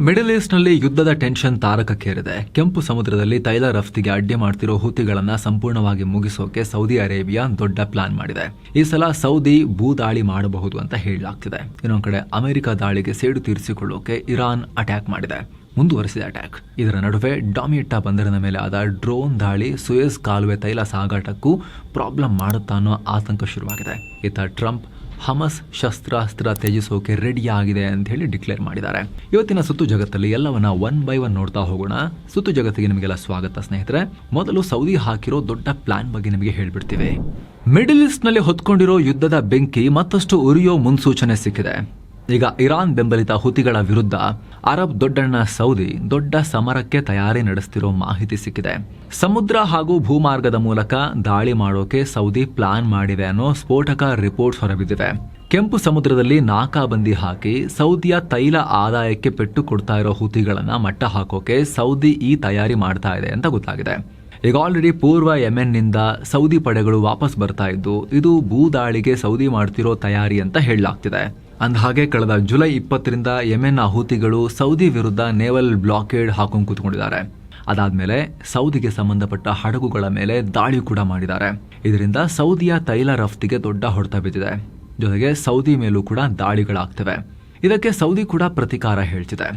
Middle ಈಸ್ಟ್ನಲ್ಲಿ ಯುದ್ಧದ tension ತಾರಕಕ್ಕೇರಿದೆ. ಕೆಂಪು ಸಮುದ್ರದಲ್ಲಿ ತೈಲ ರಫ್ತಿಗೆ ಅಡ್ಡಿ ಮಾಡ್ತಿರೋ ಹುತಿಗಳನ್ನ ಸಂಪೂರ್ಣವಾಗಿ ಮುಗಿಸೋಕೆ ಸೌದಿ ಅರೇಬಿಯಾ ದೊಡ್ಡ ಪ್ಲಾನ್ ಮಾಡಿದೆ. ಈ ಸಲ ಸೌದಿ ಭೂದಾಳಿ ಮಾಡಬಹುದು ಅಂತ ಹೇಳಲಾಗ್ತಿದೆ. ಇನ್ನೊಂದು ಕಡೆ ಅಮೆರಿಕ ದಾಳಿಗೆ ಸೇಡು ತೀರಿಸಿಕೊಳ್ಳೋಕೆ ಇರಾನ್ ಅಟ್ಯಾಕ್ ಮಾಡಿದೆ, ಮುಂದುವರೆಸಿದ ಅಟ್ಯಾಕ್. ಇದರ ನಡುವೆ ಡಾಮಿಯೆಟ್ಟಾ ಬಂದರಿನ ಮೇಲೆ ಆದ ಡ್ರೋನ್ ದಾಳಿ ಸುಯೆಜ್ ಕಾಲುವೆ ತೈಲ ಸಾಗಾಟಕ್ಕೂ ಪ್ರಾಬ್ಲಮ್ ಮಾಡುತ್ತಾ ಅನ್ನೋ ಆತಂಕ ಶುರುವಾಗಿದೆ. ಇತ್ತ ಟ್ರಂಪ್ ಹಮಸ್ ಶಸ್ತ್ರಾಸ್ತ್ರ ತ್ಯಜಿಸೋಕೆ ರೆಡಿ ಆಗಿದೆ ಅಂತ ಹೇಳಿ ಡಿಕ್ಲೇರ್ ಮಾಡಿದ್ದಾರೆ. ಇವತ್ತಿನ ಸುತ್ತು ಜಗತ್ತಲ್ಲಿ ಎಲ್ಲವನ್ನ ಒನ್ ಬೈ ಒನ್ ನೋಡ್ತಾ ಹೋಗೋಣ. ಸುತ್ತು ಜಗತ್ತಿಗೆ ನಿಮಗೆಲ್ಲ ಸ್ವಾಗತ ಸ್ನೇಹಿತರೆ. ಮೊದಲು ಸೌದಿ ಹಾಕಿರೋ ದೊಡ್ಡ ಪ್ಲಾನ್ ಬಗ್ಗೆ ನಿಮಗೆ ಹೇಳ್ಬಿಡ್ತೀವಿ. ಮಿಡಲ್ ಈಸ್ಟ್ ನಲ್ಲಿ ಹೊತ್ಕೊಂಡಿರೋ ಯುದ್ಧದ ಬೆಂಕಿ ಮತ್ತಷ್ಟು ಉರಿಯೋ ಮುನ್ಸೂಚನೆ ಸಿಕ್ಕಿದೆ. ಈಗ ಇರಾನ್ ಬೆಂಬಲಿತ ಹುತಿಗಳ ವಿರುದ್ಧ ಅರಬ್ ದೊಡ್ಡಣ್ಣ ಸೌದಿ ದೊಡ್ಡ ಸಮರಕ್ಕೆ ತಯಾರಿ ನಡೆಸ್ತಿರೋ ಮಾಹಿತಿ ಸಿಕ್ಕಿದೆ. ಸಮುದ್ರ ಹಾಗೂ ಭೂಮಾರ್ಗದ ಮೂಲಕ ದಾಳಿ ಮಾಡೋಕೆ ಸೌದಿ ಪ್ಲಾನ್ ಮಾಡಿದೆ ಅನ್ನೋ ಸ್ಫೋಟಕ ರಿಪೋರ್ಟ್ಸ್ ಹೊರಬಿದ್ದಿವೆ. ಕೆಂಪು ಸಮುದ್ರದಲ್ಲಿ ನಾಕಾಬಂದಿ ಹಾಕಿ ಸೌದಿಯ ತೈಲ ಆದಾಯಕ್ಕೆ ಪೆಟ್ಟು ಕೊಡ್ತಾ ಇರೋ ಹುತಿಗಳನ್ನ ಮಟ್ಟ ಹಾಕೋಕೆ ಸೌದಿ ಈ ತಯಾರಿ ಮಾಡ್ತಾ ಇದೆ ಅಂತ ಗೊತ್ತಾಗಿದೆ. ಈಗ ಆಲ್ರೆಡಿ ಪೂರ್ವ ಯೆಮೆನ್ನಿಂದ ಸೌದಿ ಪಡೆಗಳು ವಾಪಸ್ ಬರ್ತಾ ಇದ್ದು, ಇದು ಭೂದಾಳಿಗೆ ಸೌದಿ ಮಾಡ್ತಿರೋ ತಯಾರಿ ಅಂತ ಹೇಳಲಾಗ್ತಿದೆ. ಅಂದಹಾಗೆ ಕಳೆದ ಜುಲೈ 20ರಿಂದ ಯೆಮೆನ್ನ ಹೂತಿಗಳು ಸೌದಿ ವಿರುದ್ಧ ನೇವಲ್ ಬ್ಲಾಕೇಡ್ ಹಾಕೊಂಡು ಕೂತ್ಕೊಂಡಿದ್ದಾರೆ. ಅದಾದ್ಮೇಲೆ ಸೌದಿಗೆ ಸಂಬಂಧಪಟ್ಟ ಹಡಗುಗಳ ಮೇಲೆ ದಾಳಿ ಕೂಡ ಮಾಡಿದ್ದಾರೆ. ಇದರಿಂದ ಸೌದಿಯ ತೈಲ ರಫ್ತಿಗೆ ದೊಡ್ಡ ಹೊಡೆತ ಬಿದ್ದಿದೆ. ಜೊತೆಗೆ ಸೌದಿ ಮೇಲೂ ಕೂಡ ದಾಳಿಗಳಾಗ್ತವೆ. ಇದಕ್ಕೆ ಸೌದಿ ಕೂಡ ಪ್ರತಿಕಾರ ಹೇಳ್ತಿದೆ.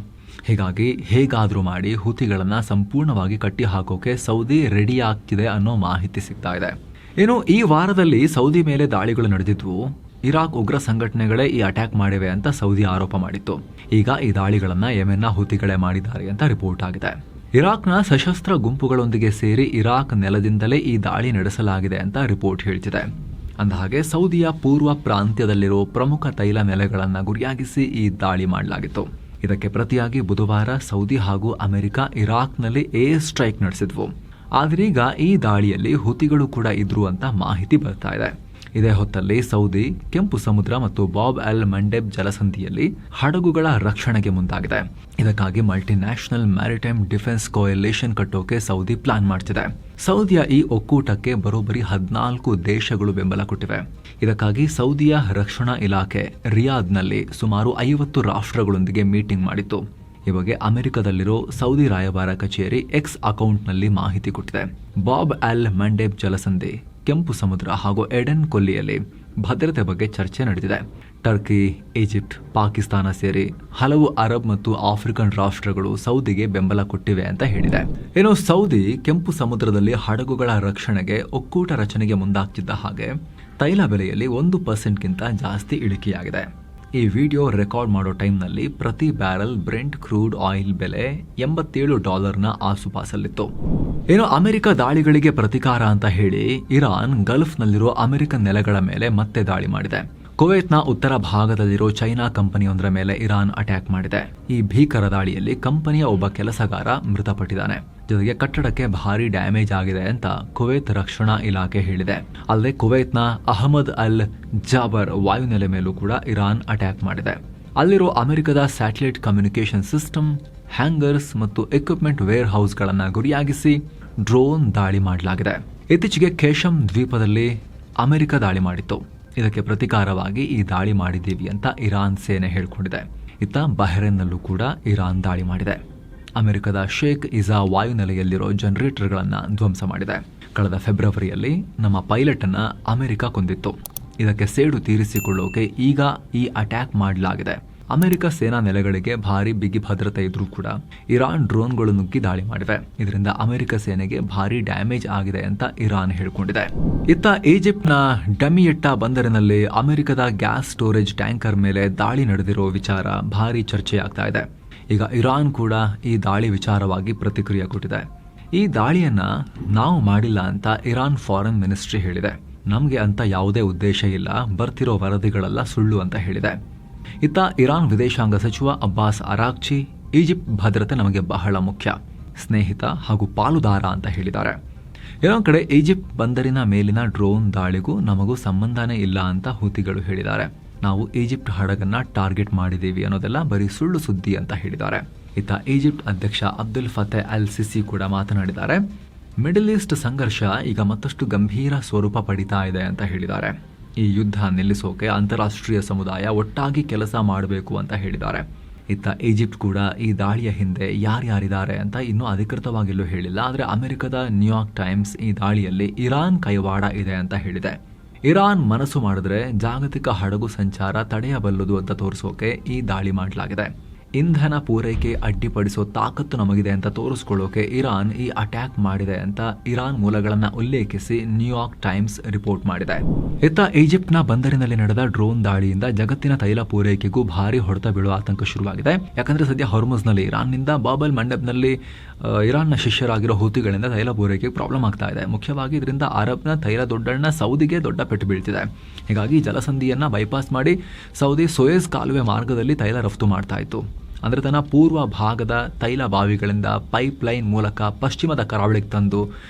ಹೀಗಾಗಿ ಹೇಗಾದ್ರೂ ಮಾಡಿ ಹುತಿಗಳನ್ನ ಸಂಪೂರ್ಣವಾಗಿ ಕಟ್ಟಿ ಹಾಕೋಕೆ ಸೌದಿ ರೆಡಿ ಆಗ್ತಿದೆ ಅನ್ನೋ ಮಾಹಿತಿ ಸಿಗ್ತಾ ಇದೆ. ಇನ್ನು ಈ ವಾರದಲ್ಲಿ ಸೌದಿ ಮೇಲೆ ದಾಳಿಗಳು ನಡೆದಿದ್ವು. ಇರಾಕ್ ಉಗ್ರ ಸಂಘಟನೆಗಳೇ ಈ ಅಟ್ಯಾಕ್ ಮಾಡಿವೆ ಅಂತ ಸೌದಿ ಆರೋಪ ಮಾಡಿತ್ತು. ಈಗ ಈ ದಾಳಿಗಳನ್ನ ಯೆಮೆನ್ನ ಹುತಿಗಳೇ ಮಾಡಿದ್ದಾರೆ ಅಂತ ರಿಪೋರ್ಟ್ ಆಗಿದೆ. ಇರಾಕ್ನ ಸಶಸ್ತ್ರ ಗುಂಪುಗಳೊಂದಿಗೆ ಸೇರಿ ಇರಾಕ್ ನೆಲದಿಂದಲೇ ಈ ದಾಳಿ ನಡೆಸಲಾಗಿದೆ ಅಂತ ರಿಪೋರ್ಟ್ ಹೇಳ್ತಿದೆ. ಅಂದಹಾಗೆ ಸೌದಿಯ ಪೂರ್ವ ಪ್ರಾಂತ್ಯದಲ್ಲಿರೋ ಪ್ರಮುಖ ತೈಲ ನೆಲೆಗಳನ್ನ ಗುರಿಯಾಗಿಸಿ ಈ ದಾಳಿ ಮಾಡಲಾಗಿತ್ತು. ಇದಕ್ಕೆ ಪ್ರತಿಯಾಗಿ ಬುಧವಾರ ಸೌದಿ ಹಾಗೂ ಅಮೆರಿಕ ಇರಾಕ್ನಲ್ಲಿ ಏರ್ ಸ್ಟ್ರೈಕ್ ನಡೆಸಿದ್ವು. ಆದ್ರೀಗ ಈ ದಾಳಿಯಲ್ಲಿ ಹುತಿಗಳು ಕೂಡ ಇದ್ರು ಅಂತ ಮಾಹಿತಿ ಬರ್ತಾ ಇದೆ. ಇದೇ ಹೊತ್ತಲ್ಲಿ ಸೌದಿ ಕೆಂಪು ಸಮುದ್ರ ಮತ್ತು ಬಾಬ್ ಅಲ್ ಮಂಡೆಬ್ ಜಲಸಂಧಿಯಲ್ಲಿ ಹಡಗುಗಳ ರಕ್ಷಣೆಗೆ ಮುಂದಾಗಿದೆ. ಇದಕ್ಕಾಗಿ ಮಲ್ಟಿನ್ಯಾಷನಲ್ ಮ್ಯಾರಿಟೈಮ್ ಡಿಫೆನ್ಸ್ ಕೋಯಲೇಷನ್ ಕಟ್ಟೋಕೆ ಸೌದಿ ಪ್ಲಾನ್ ಮಾಡ್ತಿದೆ. ಸೌದಿಯ ಈ ಒಕ್ಕೂಟಕ್ಕೆ ಬರೋಬ್ಬರಿ 14 ದೇಶಗಳು ಬೆಂಬಲ ಕೊಟ್ಟಿವೆ. ಇದಕ್ಕಾಗಿ ಸೌದಿಯ ರಕ್ಷಣಾ ಇಲಾಖೆ ರಿಯಾದ್ನಲ್ಲಿ ಸುಮಾರು 50 ರಾಷ್ಟ್ರಗಳೊಂದಿಗೆ ಮೀಟಿಂಗ್ ಮಾಡಿತ್ತು. ಈ ಬಗ್ಗೆ ಅಮೆರಿಕದಲ್ಲಿರೋ ಸೌದಿ ರಾಯಭಾರ ಕಚೇರಿ ಎಕ್ಸ್ ಅಕೌಂಟ್ನಲ್ಲಿ ಮಾಹಿತಿ ಕೊಟ್ಟಿದೆ. ಬಾಬ್ ಅಲ್ ಮಂಡೆಬ್ ಜಲಸಂಧಿ, ಕೆಂಪು ಸಮುದ್ರ ಹಾಗೂ ಎಡೆನ್ ಕೊಲ್ಲಿಯಲ್ಲಿ ಭದ್ರತೆ ಬಗ್ಗೆ ಚರ್ಚೆ ನಡೆದಿದೆ. ಟರ್ಕಿ, ಈಜಿಪ್ಟ್, ಪಾಕಿಸ್ತಾನ ಸೇರಿ ಹಲವು ಅರಬ್ ಮತ್ತು ಆಫ್ರಿಕನ್ ರಾಷ್ಟ್ರಗಳು ಸೌದಿಗೆ ಬೆಂಬಲ ಕೊಟ್ಟಿವೆ ಅಂತ ಹೇಳಿದೆ. ಇನ್ನು ಸೌದಿ ಕೆಂಪು ಸಮುದ್ರದಲ್ಲಿ ಹಡಗುಗಳ ರಕ್ಷಣೆಗೆ ಒಕ್ಕೂಟ ರಚನೆಗೆ ಮುಂದಾಗ್ತಿದ್ದ ಹಾಗೆ ತೈಲ ಬೆಲೆಯಲ್ಲಿ 1%ಗಿಂತ ಜಾಸ್ತಿ ಇಳಿಕೆಯಾಗಿದೆ. ಈ ವಿಡಿಯೋ ರೆಕಾರ್ಡ್ ಮಾಡೋ ಟೈಮ್ನಲ್ಲಿ ಪ್ರತಿ ಬ್ಯಾರಲ್ ಬ್ರೆಂಟ್ ಕ್ರೂಡ್ ಆಯಿಲ್ ಬೆಲೆ $87ನ ಆಸುಪಾಸಲ್ಲಿತ್ತು. ಏನು ಅಮೆರಿಕ ದಾಳಿಗಳಿಗೆ ಪ್ರತಿಕಾರ ಅಂತ ಹೇಳಿ ಇರಾನ್ ಗಲ್ಫ್ನಲ್ಲಿರೋ ಅಮೆರಿಕನ್ ನೆಲೆಗಳ ಮೇಲೆ ಮತ್ತೆ ದಾಳಿ ಮಾಡಿದೆ. ಕುವೈತ್ನ ಉತ್ತರ ಭಾಗದಲ್ಲಿರೋ ಚೈನಾ ಕಂಪನಿಯೊಂದರ ಮೇಲೆ ಇರಾನ್ ಅಟ್ಯಾಕ್ ಮಾಡಿದೆ. ಈ ಭೀಕರ ದಾಳಿಯಲ್ಲಿ ಕಂಪನಿಯ ಒಬ್ಬ ಕೆಲಸಗಾರ ಮೃತಪಟ್ಟಿದ್ದಾನೆ. ಜೊತೆಗೆ ಕಟ್ಟಡಕ್ಕೆ ಭಾರಿ ಡ್ಯಾಮೇಜ್ ಆಗಿದೆ ಅಂತ ಕುವೈತ್ ರಕ್ಷಣಾ ಇಲಾಖೆ ಹೇಳಿದೆ. ಅಲ್ಲದೆ ಕುವೈತ್ನ ಅಹಮದ್ ಅಲ್ ಜಾಬರ್ ವಾಯುನೆಲೆ ಮೇಲೂ ಕೂಡ ಇರಾನ್ ಅಟ್ಯಾಕ್ ಮಾಡಿದೆ. ಅಲ್ಲಿರೋ ಅಮೆರಿಕದ ಸ್ಯಾಟಲೈಟ್ ಕಮ್ಯುನಿಕೇಶನ್ ಸಿಸ್ಟಮ್, ಹ್ಯಾಂಗರ್ಸ್ ಮತ್ತು ಎಕ್ವಿಪ್ಮೆಂಟ್ ವೇರ್ ಹೌಸ್ಗಳನ್ನ ಗುರಿಯಾಗಿಸಿ ಡ್ರೋನ್ ದಾಳಿ ಮಾಡಲಾಗಿದೆ. ಇತ್ತೀಚೆಗೆ ಕೇಶಮ್ ದ್ವೀಪದಲ್ಲಿ ಅಮೆರಿಕ ದಾಳಿ ಮಾಡಿತ್ತು. ಇದಕ್ಕೆ ಪ್ರತಿಕಾರವಾಗಿ ಈ ದಾಳಿ ಮಾಡಿದ್ದೀವಿ ಅಂತ ಇರಾನ್ ಸೇನೆ ಹೇಳಿಕೊಂಡಿದೆ. ಇತ್ತ ಬಹ್ರೇನ್ನಲ್ಲೂ ಕೂಡ ಇರಾನ್ ದಾಳಿ ಮಾಡಿದೆ. ಅಮೆರಿಕದ ಶೇಖ್ ಇಜಾ ವಾಯುನೆಲೆಯಲ್ಲಿರೋ ಜನರೇಟರ್ಗಳನ್ನು ಧ್ವಂಸ ಮಾಡಿದೆ. ಕಳೆದ ಫೆಬ್ರವರಿಯಲ್ಲಿ ನಮ್ಮ ಪೈಲಟ್ ಅನ್ನ ಅಮೆರಿಕ ಕೊಂದಿತ್ತು. ಇದಕ್ಕೆ ಸೇಡು ತೀರಿಸಿಕೊಳ್ಳೋಕೆ ಈಗ ಈ ಅಟ್ಯಾಕ್ ಮಾಡಲಾಗಿದೆ. ಅಮೆರಿಕ ಸೇನಾ ನೆಲೆಗಳಿಗೆ ಭಾರಿ ಬಿಗಿ ಭದ್ರತೆ ಇದ್ರೂ ಕೂಡ ಇರಾನ್ ಡ್ರೋನ್ಗಳು ನುಗ್ಗಿ ದಾಳಿ ಮಾಡಿವೆ. ಇದರಿಂದ ಅಮೆರಿಕ ಸೇನೆಗೆ ಭಾರಿ ಡ್ಯಾಮೇಜ್ ಆಗಿದೆ ಅಂತ ಇರಾನ್ ಹೇಳಿಕೊಂಡಿದೆ. ಇತ್ತ ಈಜಿಪ್ಟ್ನ ಡಮಿಯೆಟ್ಟಾ ಬಂದರಿನಲ್ಲಿ ಅಮೆರಿಕದ ಗ್ಯಾಸ್ ಸ್ಟೋರೇಜ್ ಟ್ಯಾಂಕರ್ ಮೇಲೆ ದಾಳಿ ನಡೆದಿರೋ ವಿಚಾರ ಭಾರಿ ಚರ್ಚೆಯಾಗ್ತಾ ಇದೆ. ಈಗ ಇರಾನ್ ಕೂಡ ಈ ದಾಳಿ ವಿಚಾರವಾಗಿ ಪ್ರತಿಕ್ರಿಯೆ ಕೊಟ್ಟಿದೆ. ಈ ದಾಳಿಯನ್ನ ನಾವು ಮಾಡಿಲ್ಲ ಅಂತ ಇರಾನ್ ಫಾರಿನ್ ಮಿನಿಸ್ಟ್ರಿ ಹೇಳಿದೆ. ನಮಗೆ ಅಂತ ಯಾವುದೇ ಉದ್ದೇಶ ಇಲ್ಲ, ಬರ್ತಿರೋ ವರದಿಗಳೆಲ್ಲ ಸುಳ್ಳು ಅಂತ ಹೇಳಿದೆ. ಇತ್ತ ಇರಾನ್ ವಿದೇಶಾಂಗ ಸಚಿವ ಅಬ್ಬಾಸ್ ಅರಾಕ್ಚಿ ಈಜಿಪ್ಟ್ ಭದ್ರತೆ ನಮಗೆ ಬಹಳ ಮುಖ್ಯ, ಸ್ನೇಹಿತ ಹಾಗೂ ಪಾಲುದಾರ ಅಂತ ಹೇಳಿದ್ದಾರೆ. ಇನ್ನೊಂದು ಕಡೆ ಈಜಿಪ್ಟ್ ಬಂದರಿನ ಮೇಲಿನ ಡ್ರೋನ್ ದಾಳಿಗೂ ನಮಗೂ ಸಂಬಂಧನೇ ಇಲ್ಲ ಅಂತ ಹುತಿಗಳು ಹೇಳಿದ್ದಾರೆ. ನಾವು ಈಜಿಪ್ಟ್ ಹಡಗನ್ನ ಟಾರ್ಗೆಟ್ ಮಾಡಿದ್ದೀವಿ ಅನ್ನೋದೆಲ್ಲ ಬರೀ ಸುಳ್ಳು ಸುದ್ದಿ ಅಂತ ಹೇಳಿದ್ದಾರೆ. ಇತ್ತ ಈಜಿಪ್ಟ್ ಅಧ್ಯಕ್ಷ ಅಬ್ದುಲ್ ಫತೆ ಅಲ್ ಸಿಸಿ ಕೂಡ ಮಾತನಾಡಿದ್ದಾರೆ. ಮಿಡಲ್ ಈಸ್ಟ್ ಸಂಘರ್ಷ ಈಗ ಮತ್ತಷ್ಟು ಗಂಭೀರ ಸ್ವರೂಪ ಪಡಿತಾ ಇದೆ ಅಂತ ಹೇಳಿದ್ದಾರೆ. ಈ ಯುದ್ಧ ನಿಲ್ಲಿಸೋಕೆ ಅಂತಾರಾಷ್ಟ್ರೀಯ ಸಮುದಾಯ ಒಟ್ಟಾಗಿ ಕೆಲಸ ಮಾಡಬೇಕು ಅಂತ ಹೇಳಿದ್ದಾರೆ. ಇತ್ತ ಈಜಿಪ್ಟ್ ಕೂಡ ಈ ದಾಳಿಯ ಹಿಂದೆ ಯಾರ್ಯಾರಿದ್ದಾರೆ ಅಂತ ಇನ್ನೂ ಅಧಿಕೃತವಾಗಿಲ್ಲೂ ಹೇಳಿಲ್ಲ. ಆದರೆ ಅಮೆರಿಕದ ನ್ಯೂಯಾರ್ಕ್ ಟೈಮ್ಸ್ ಈ ದಾಳಿಯಲ್ಲಿ ಇರಾನ್ ಕೈವಾಡ ಇದೆ ಅಂತ ಹೇಳಿದೆ. ಇರಾನ್ ಮನಸ್ಸು ಮಾಡಿದ್ರೆ ಜಾಗತಿಕ ಹಡಗು ಸಂಚಾರ ತಡೆಯಬಲ್ಲದು ಅಂತ ತೋರಿಸೋಕೆ ಈ ದಾಳಿ ಮಾಡಲಾಗಿದೆ. ಇಂಧನ ಪೂರೈಕೆ ಅಡ್ಡಿಪಡಿಸೋ ತಾಕತ್ತು ನಮಗಿದೆ ಅಂತ ತೋರಿಸ್ಕೊಳ್ಳೋಕೆ ಇರಾನ್ ಈ ಅಟ್ಯಾಕ್ ಮಾಡಿದೆ ಅಂತ ಇರಾನ್ ಮೂಲಗಳನ್ನ ಉಲ್ಲೇಖಿಸಿ ನ್ಯೂಯಾರ್ಕ್ ಟೈಮ್ಸ್ ರಿಪೋರ್ಟ್ ಮಾಡಿದೆ. ಇತ್ತ ಈಜಿಪ್ಟ್ನ ಬಂದರಿನಲ್ಲಿ ನಡೆದ ಡ್ರೋನ್ ದಾಳಿಯಿಂದ ಜಗತ್ತಿನ ತೈಲ ಪೂರೈಕೆಗೂ ಭಾರಿ ಹೊಡೆತ ಬೀಳುವ ಆತಂಕ ಶುರುವಾಗಿದೆ. ಯಾಕಂದ್ರೆ ಸದ್ಯ ಹಾರ್ಮುಜ್ನಲ್ಲಿ ಇರಾನ್ನಿಂದ ಬಾಬಲ್ ಮಂಡಬ್ನಲ್ಲಿ ಇರಾನ್ನ ಶಿಷ್ಯರಾಗಿರೋ ಹುತಿಗಳಿಂದ ತೈಲ ಪೂರೈಕೆಗೆ ಪ್ರಾಬ್ಲಮ್ ಆಗ್ತಾ ಇದೆ. ಮುಖ್ಯವಾಗಿ ಇದರಿಂದ ಅರಬ್ನ ತೈಲ ದೊಡ್ಡಣ್ಣ ಸೌದಿಗೆ ದೊಡ್ಡ ಪೆಟ್ಟು ಬೀಳ್ತಿದೆ. ಹೀಗಾಗಿ ಜಲಸಂಧಿಯನ್ನ ಬೈಪಾಸ್ ಮಾಡಿ ಸೌದಿ ಸೋಯೆಜ್ ಕಾಲುವೆ ಮಾರ್ಗದಲ್ಲಿ ತೈಲ ರಫ್ತು ಮಾಡ್ತಾ ಇತ್ತು. ಅಂದರೆ ತನ್ನ ಪೂರ್ವ ಭಾಗದ ತೈಲ ಬಾವಿಗಳಿಂದ ಪೈಪ್ ಲೈನ್ ಮೂಲಕ ಪಶ್ಚಿಮದ ಕರಾವಳಿಗೆ ತಂದು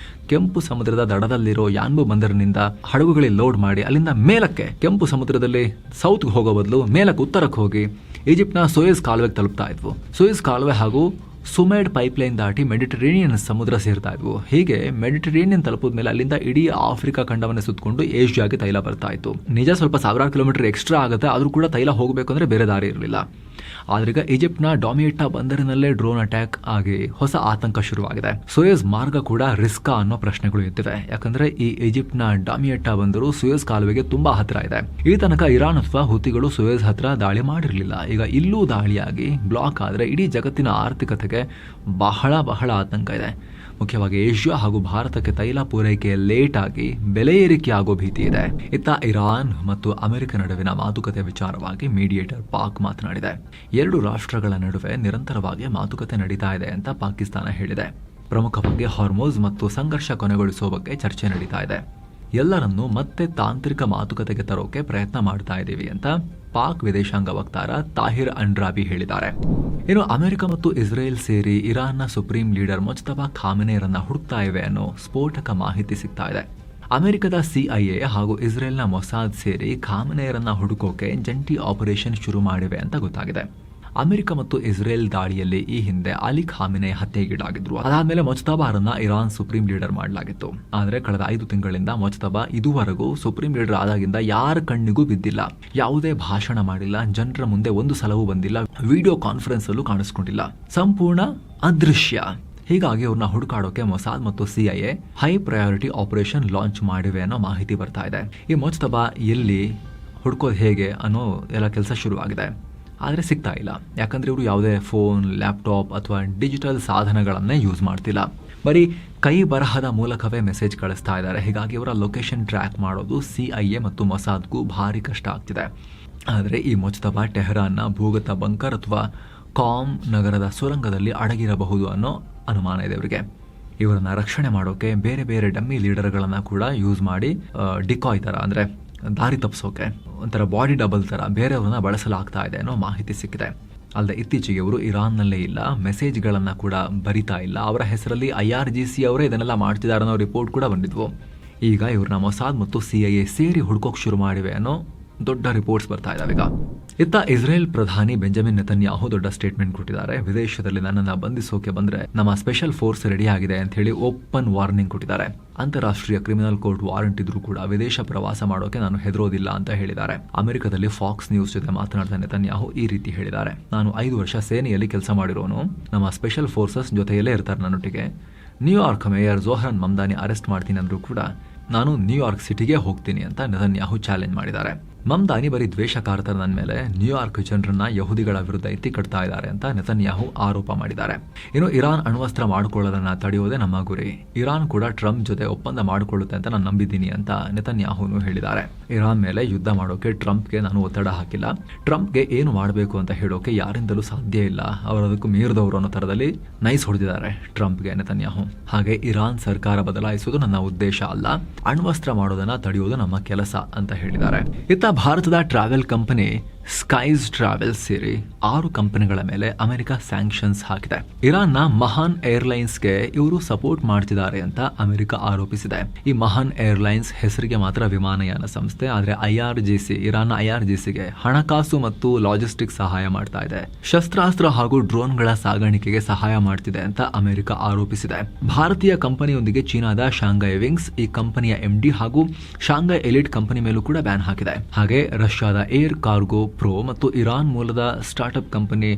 ಕೆಂಪು ಸಮುದ್ರದ ದಡದಲ್ಲಿರೋ ಯಾನ್ಬು ಬಂದರಿನಿಂದ ಹಡಗುಗಳಿಗೆ ಲೋಡ್ ಮಾಡಿ ಅಲ್ಲಿಂದ ಮೇಲಕ್ಕೆ ಕೆಂಪು ಸಮುದ್ರದಲ್ಲಿ ಸೌತ್ಗೆ ಹೋಗೋ ಬದಲು ಮೇಲಕ್ಕೆ ಉತ್ತರಕ್ಕೆ ಹೋಗಿ ಈಜಿಪ್ಟ್ನ ಸೋಯೆಜ್ ಕಾಲುವೆಗೆ ತಲುಪ್ತಾ ಇದ್ವು. ಸೋಯೆಜ್ ಕಾಲುವೆ ಹಾಗೂ ಸುಮೇಡ್ ಪೈಪ್ಲೈನ್ ದಾಟಿ ಮೆಡಿಟರೇನಿಯನ್ ಸಮುದ್ರ ಸೇರ್ತಾ ಇದ್ವು. ಹೀಗೆ ಮೆಡಿಟರೇನಿಯನ್ ತಲುಪಿದ ಮೇಲೆ ಅಲ್ಲಿಂದ ಇಡೀ ಆಫ್ರಿಕಾ ಖಂಡವನ್ನು ಸುತ್ತಕೊಂಡು ಏಷ್ಯಾಗೆ ತೈಲ ಬರ್ತಾ ಇತ್ತು. ನಿಜ ಸ್ವಲ್ಪ ಸಾವಿರಾರು ಕಿಲೋಮೀಟರ್ ಎಕ್ಸ್ಟ್ರಾ ಆಗುತ್ತೆ, ಆದರೂ ಕೂಡ ತೈಲ ಹೋಗಬೇಕು ಅಂದರೆ ಬೇರೆ ದಾರಿ ಇರಲಿಲ್ಲ. ಆದ್ರೀಗ ಈಜಿಪ್ಟ್ನ ಡಾಮಿಯೆಟ್ಟಾ ಬಂದರಿನಲ್ಲೇ ಡ್ರೋನ್ ಅಟ್ಯಾಕ್ ಆಗಿ ಹೊಸ ಆತಂಕ ಶುರುವಾಗಿದೆ. ಸೋಯೆಜ್ ಮಾರ್ಗ ಕೂಡ ರಿಸ್ಕಾ ಅನ್ನೋ ಪ್ರಶ್ನೆಗಳು ಎದ್ದಿವೆ. ಯಾಕಂದ್ರೆ ಈ ಈಜಿಪ್ಟ್ನ ಡಾಮಿಯೆಟ್ಟಾ ಬಂದರು ಸೋಯೆಜ್ ಕಾಲುವೆಗೆ ತುಂಬಾ ಹತ್ರ ಇದೆ. ಈ ತನಕ ಇರಾನ್ ಅಥವಾ ಹುತಿಗಳು ಸೋಯೆಜ್ ಹತ್ರ ದಾಳಿ ಮಾಡಿರಲಿಲ್ಲ. ಈಗ ಇಲ್ಲೂ ದಾಳಿಯಾಗಿ ಬ್ಲಾಕ್ ಆದ್ರೆ ಇಡೀ ಜಗತ್ತಿನ ಆರ್ಥಿಕತೆಗೆ ಬಹಳ ಬಹಳ ಆತಂಕ ಇದೆ. ಮುಖ್ಯವಾಗಿ ಏಷ್ಯಾ ಹಾಗೂ ಭಾರತಕ್ಕೆ ತೈಲ ಪೂರೈಕೆ ಲೇಟ್ ಆಗಿ ಬೆಲೆ ಏರಿಕೆ ಆಗೋ ಭೀತಿ ಇದೆ. ಇತ್ತ ಇರಾನ್ ಮತ್ತು ಅಮೆರಿಕ ನಡುವಿನ ಮಾತುಕತೆ ವಿಚಾರವಾಗಿ ಮೀಡಿಯೇಟರ್ ಪಾಕ್ ಮಾತನಾಡಿದೆ. ಎರಡು ರಾಷ್ಟ್ರಗಳ ನಡುವೆ ನಿರಂತರವಾಗಿ ಮಾತುಕತೆ ನಡೀತಾ ಇದೆ ಅಂತ ಪಾಕಿಸ್ತಾನ ಹೇಳಿದೆ. ಪ್ರಮುಖವಾಗಿ ಹಾರ್ಮುಜ್ ಮತ್ತು ಸಂಘರ್ಷ ಕೊನೆಗೊಳಿಸುವ ಬಗ್ಗೆ ಚರ್ಚೆ ನಡೀತಾ ಇದೆ. ಎಲ್ಲರನ್ನೂ ಮತ್ತೆ ತಾಂತ್ರಿಕ ಮಾತುಕತೆಗೆ ತರೋಕೆ ಪ್ರಯತ್ನ ಮಾಡ್ತಾ ಇದ್ದೀವಿ ಅಂತ ಪಾಕ್ ವಿದೇಶಾಂಗ ವಕ್ತಾರ ತಾಹಿರ್ ಅಂಡ್ರಾಬಿ ಹೇಳಿದ್ದಾರೆ. ಇನ್ನು ಅಮೆರಿಕ ಮತ್ತು ಇಸ್ರೇಲ್ ಸೇರಿ ಇರಾನ್ನ ಸುಪ್ರೀಂ ಲೀಡರ್ ಮುಜ್ತಬಾ ಖಾಮೆನೇರನ್ನ ಹುಡುಕ್ತಾ ಇವೆ ಅನ್ನೋ ಸ್ಫೋಟಕ ಮಾಹಿತಿ ಸಿಗ್ತಾ ಇದೆ. ಅಮೆರಿಕದ ಸಿಐಎ ಹಾಗೂ ಇಸ್ರೇಲ್ನ ಮೊಸಾದ್ ಸೇರಿ ಖಾಮೆನೇರನ್ನ ಹುಡುಕೋಕೆ ಜಂಟಿ ಆಪರೇಷನ್ ಶುರು ಮಾಡಿವೆ ಅಂತ ಗೊತ್ತಾಗಿದೆ. ಅಮೆರಿಕ ಮತ್ತು ಇಸ್ರೇಲ್ ದಾಳಿಯಲ್ಲಿ ಈ ಹಿಂದೆ ಅಲಿ ಖಾಮೆನೆ ಹತ್ಯೆಗೀಡಾಗಿದ್ರು. ಅದಾದ್ಮೇಲೆ ಮೊಜ್ತಬಾರನ್ನ ಇರಾನ್ ಸುಪ್ರೀಂ ಲೀಡರ್ ಮಾಡಲಾಗಿತ್ತು. ಆದರೆ ಕಳೆದ 5 ತಿಂಗಳಿಂದ ಮೊಜ್ತಬಾ ಇದುವರೆಗೂ ಸುಪ್ರೀಂ ಲೀಡರ್ ಆದಾಗಿಂದ ಯಾರ ಕಣ್ಣಿಗೂ ಬಿದ್ದಿಲ್ಲ. ಯಾವುದೇ ಭಾಷಣ ಮಾಡಿಲ್ಲ, ಜನರ ಮುಂದೆ ಒಂದು ಸಲವೂ ಬಂದಿಲ್ಲ, ವಿಡಿಯೋ ಕಾನ್ಫರೆನ್ಸ್ ಅಲ್ಲೂ ಕಾಣಿಸ್ಕೊಂಡಿಲ್ಲ, ಸಂಪೂರ್ಣ ಅದೃಶ್ಯ. ಹೀಗಾಗಿ ಅವ್ರನ್ನ ಹುಡುಕಾಡೋಕೆ ಮೊಸಾದ್ ಮತ್ತು CIA high priority operation launch ಮಾಡಿವೆ ಅನ್ನೋ ಮಾಹಿತಿ ಬರ್ತಾ ಇದೆ. ಈ ಮೊಜ್ತಬಾ ಎಲ್ಲಿ, ಹುಡುಕೋದು ಹೇಗೆ ಅನ್ನೋ ಎಲ್ಲ ಕೆಲಸ ಶುರುವಾಗಿದೆ. ಆದರೆ ಸಿಗ್ತಾ ಇಲ್ಲ. ಯಾಕಂದ್ರೆ ಇವರು ಯಾವುದೇ ಫೋನ್, ಲ್ಯಾಪ್ಟಾಪ್ ಅಥವಾ ಡಿಜಿಟಲ್ ಸಾಧನಗಳನ್ನೇ ಯೂಸ್ ಮಾಡ್ತಿಲ್ಲ. ಬರೀ ಕೈ ಬರಹದ ಮೂಲಕವೇ ಮೆಸೇಜ್ ಕಳಿಸ್ತಾ ಇದ್ದಾರೆ. ಹೀಗಾಗಿ ಇವರ ಲೊಕೇಶನ್ ಟ್ರ್ಯಾಕ್ ಮಾಡೋದು ಸಿಐಎ ಮತ್ತು ಮೊಸಾದ್ಗೂ ಭಾರಿ ಕಷ್ಟ ಆಗ್ತಿದೆ. ಆದರೆ ಈ ಮೊಜ್ತಬಾ ಟೆಹರಾನ್ನ ಭೂಗತ ಬಂಕರ್ ಅಥವಾ ಕಾಮ್ ನಗರದ ಸುರಂಗದಲ್ಲಿ ಅಡಗಿರಬಹುದು ಅನ್ನೋ ಅನುಮಾನ ಇದೆ ಇವರಿಗೆ. ಇವರನ್ನ ರಕ್ಷಣೆ ಮಾಡೋಕೆ ಬೇರೆ ಬೇರೆ ಡಮ್ಮಿ ಲೀಡರ್ಗಳನ್ನ ಕೂಡ ಯೂಸ್ ಮಾಡಿ ಡಿಕಾಯ್ ತರ, ಅಂದ್ರೆ ದಾರಿ ತಪ್ಪಿಸೋಕೆ ಒಂಥರ ಬಾಡಿ ಡಬಲ್ ತರ ಬೇರೆಯವ್ರನ್ನ ಬಳಸಲಾಗ್ತಾ ಇದೆ ಅನ್ನೋ ಮಾಹಿತಿ ಸಿಕ್ಕಿದೆ. ಅಲ್ಲದೆ ಇತ್ತೀಚೆಗೆ ಅವರು ಇರಾನ್ನಲ್ಲೇ ಇಲ್ಲ, ಮೆಸೇಜ್ಗಳನ್ನ ಕೂಡ ಬರಿತಾ ಇಲ್ಲ. ಅವರ ಹೆಸರಲ್ಲಿ IRGC ಅವರೇ ಇದನ್ನೆಲ್ಲ ಮಾಡ್ತಿದ್ದಾರೆ ಅನ್ನೋ ರಿಪೋರ್ಟ್ ಕೂಡ ಬಂದಿದ್ವು. ಈಗ ಇವ್ರನ್ನ ಮೊಸಾದ್ ಮತ್ತು ಸಿಐಎ ಸೇರಿ ಹುಡುಕೋಕ್ ಶುರು ಮಾಡಿವೆ ಅನ್ನೋ ದೊಡ್ಡ ರಿಪೋರ್ಟ್ಸ್ ಬರ್ತಾ ಇದಾವೆ. ಈಗ ಇತ್ತ ಇಸ್ರೇಲ್ ಪ್ರಧಾನಿ ಬೆಂಜಮಿನ್ ನೆತನ್ಯಾಹು ದೊಡ್ಡ ಸ್ಟೇಟ್ಮೆಂಟ್ ಕೊಟ್ಟಿದ್ದಾರೆ. ವಿದೇಶದಲ್ಲಿ ನನ್ನನ್ನು ಬಂಧಿಸೋಕೆ ಬಂದ್ರೆ ನಮ್ಮ ಸ್ಪೆಷಲ್ ಫೋರ್ಸ್ ರೆಡಿ ಆಗಿದೆ ಅಂತ ಹೇಳಿ ಓಪನ್ ವಾರ್ನಿಂಗ್ ಕೊಟ್ಟಿದ್ದಾರೆ. ಅಂತಾರಾಷ್ಟ್ರೀಯ ಕ್ರಿಮಿನಲ್ ಕೋರ್ಟ್ ವಾರಂಟ್ ಇದ್ರೂ ಕೂಡ ವಿದೇಶ ಪ್ರವಾಸ ಮಾಡೋಕೆ ನಾನು ಹೆದರೋದಿಲ್ಲ ಅಂತ ಹೇಳಿದ್ದಾರೆ. ಅಮೆರಿಕದಲ್ಲಿ ಫಾಕ್ಸ್ ನ್ಯೂಸ್ ಜೊತೆ ಮಾತನಾಡಿದ ನೆತನ್ಯಾಹು ಈ ರೀತಿ ಹೇಳಿದ್ದಾರೆ. ನಾನು 5 ವರ್ಷ ಸೇನೆಯಲ್ಲಿ ಕೆಲಸ ಮಾಡಿರೋನು, ನಮ್ಮ ಸ್ಪೆಷಲ್ ಫೋರ್ಸಸ್ ಜೊತೆಯಲ್ಲೇ ಇರ್ತಾರೆ ನನ್ನೊಟ್ಟಿಗೆ. ನ್ಯೂಯಾರ್ಕ್ ಮೇಯರ್ ಜೋಹ್ರನ್ ಮಮ್ದಾನಿ ಅರೆಸ್ಟ್ ಮಾಡ್ತೀನಿ ಅಂದ್ರೂ ಕೂಡ ನಾನು ನ್ಯೂಯಾರ್ಕ್ ಸಿಟಿಗೆ ಹೋಗ್ತೀನಿ ಅಂತ ನೆತನ್ಯಾಹು ಚಾಲೆಂಜ್ ಮಾಡಿದ್ದಾರೆ. ಮಮ್ದಾನಿ ಬರೀ ದ್ವೇಷಕಾರತರ ನನ್ನ ಮೇಲೆ ನ್ಯೂಯಾರ್ಕ್ ಜನರನ್ನ ಯಹೂದಿಗಳ ವಿರುದ್ಧ ಎತ್ತಿ ಕಟ್ತಾ ಇದ್ದಾರೆ ಅಂತ ನೆತನ್ಯಾಹು ಆರೋಪ ಮಾಡಿದ್ದಾರೆ. ಇನ್ನು ಇರಾನ್ ಅಣ್ವಸ್ತ್ರ ಮಾಡಿಕೊಳ್ಳೋದನ್ನ ತಡೆಯೋದೇ ನಮ್ಮ ಗುರಿ. ಇರಾನ್ ಕೂಡ ಟ್ರಂಪ್ ಜೊತೆ ಒಪ್ಪಂದ ಮಾಡಿಕೊಳ್ಳುತ್ತೆ ಅಂತ ನಾನು ನಂಬಿದ್ದೀನಿ ಅಂತ ನೆತನ್ಯಾಹುನು ಹೇಳಿದ್ದಾರೆ. ಇರಾನ್ ಮೇಲೆ ಯುದ್ಧ ಮಾಡೋಕೆ ಟ್ರಂಪ್ಗೆ ನಾನು ಒತ್ತಡ ಹಾಕಿಲ್ಲ. ಟ್ರಂಪ್ಗೆ ಏನು ಮಾಡಬೇಕು ಅಂತ ಹೇಳೋಕೆ ಯಾರಿಂದಲೂ ಸಾಧ್ಯ ಇಲ್ಲ, ಅವರದಕ್ಕೂ ಮೀರಿದವರು ಅನ್ನೋ ತರದಲ್ಲಿ ನೈಸ್ ಹೊಡೆದಿದ್ದಾರೆ ಟ್ರಂಪ್ಗೆ ನೆತನ್ಯಾಹು. ಹಾಗೆ ಇರಾನ್ ಸರ್ಕಾರ ಬದಲಾಯಿಸುವುದು ನನ್ನ ಉದ್ದೇಶ ಅಲ್ಲ, ಅಣ್ವಸ್ತ್ರ ಮಾಡೋದನ್ನ ತಡೆಯೋದು ನಮ್ಮ ಕೆಲಸ ಅಂತ ಹೇಳಿದ್ದಾರೆ. ಇತ್ತ ಭಾರತದ ಟ್ರಾವೆಲ್ ಕಂಪನಿ ಸ್ಕೈಸ್ ಟ್ರಾವೆಲ್ಸ್ ಸೇರಿ 6 ಕಂಪನಿಗಳ ಮೇಲೆ ಅಮೆರಿಕ ಸ್ಯಾಂಕ್ಷನ್ಸ್ ಹಾಕಿದೆ. ಇರಾನ್ನ ಮಹಾನ್ ಏರ್ಲೈನ್ಸ್ಗೆ ಇವರು ಸಪೋರ್ಟ್ ಮಾಡ್ತಿದ್ದಾರೆ ಅಂತ ಅಮೆರಿಕ ಆರೋಪಿಸಿದೆ. ಈ ಮಹಾನ್ ಏರ್ಲೈನ್ಸ್ ಹೆಸರಿಗೆ ಮಾತ್ರ ವಿಮಾನಯಾನ ಸಂಸ್ಥೆ, ಆದ್ರೆ IRGC ಇರಾನ್ನ IRGCಗೆ ಹಣಕಾಸು ಮತ್ತು ಲಾಜಿಸ್ಟಿಕ್ ಸಹಾಯ ಮಾಡ್ತಾ ಇದೆ. ಶಸ್ತ್ರಾಸ್ತ್ರ ಹಾಗೂ ಡ್ರೋನ್ಗಳ ಸಾಗಾಣಿಕೆಗೆ ಸಹಾಯ ಮಾಡ್ತಿದೆ ಅಂತ ಅಮೆರಿಕ ಆರೋಪಿಸಿದೆ. ಭಾರತೀಯ ಕಂಪನಿಯೊಂದಿಗೆ ಚೀನಾದ ಶಾಂಘೈ ವಿಂಗ್ಸ್ ಈ ಕಂಪನಿಯ MD ಹಾಗೂ ಶಾಂಘೈ ಎಲಿಟ್ ಕಂಪನಿ ಮೇಲೂ ಕೂಡ ಬ್ಯಾನ್ ಹಾಕಿದೆ. ಹಾಗೆ ರಷ್ಯಾದ ಏರ್ ಕಾರ್ಗೋ ವಿಪ್ರೋ ಮತ್ತು ಇರಾನ್ ಮೂಲದ ಸ್ಟಾರ್ಟ್ಅಪ್ ಕಂಪನಿ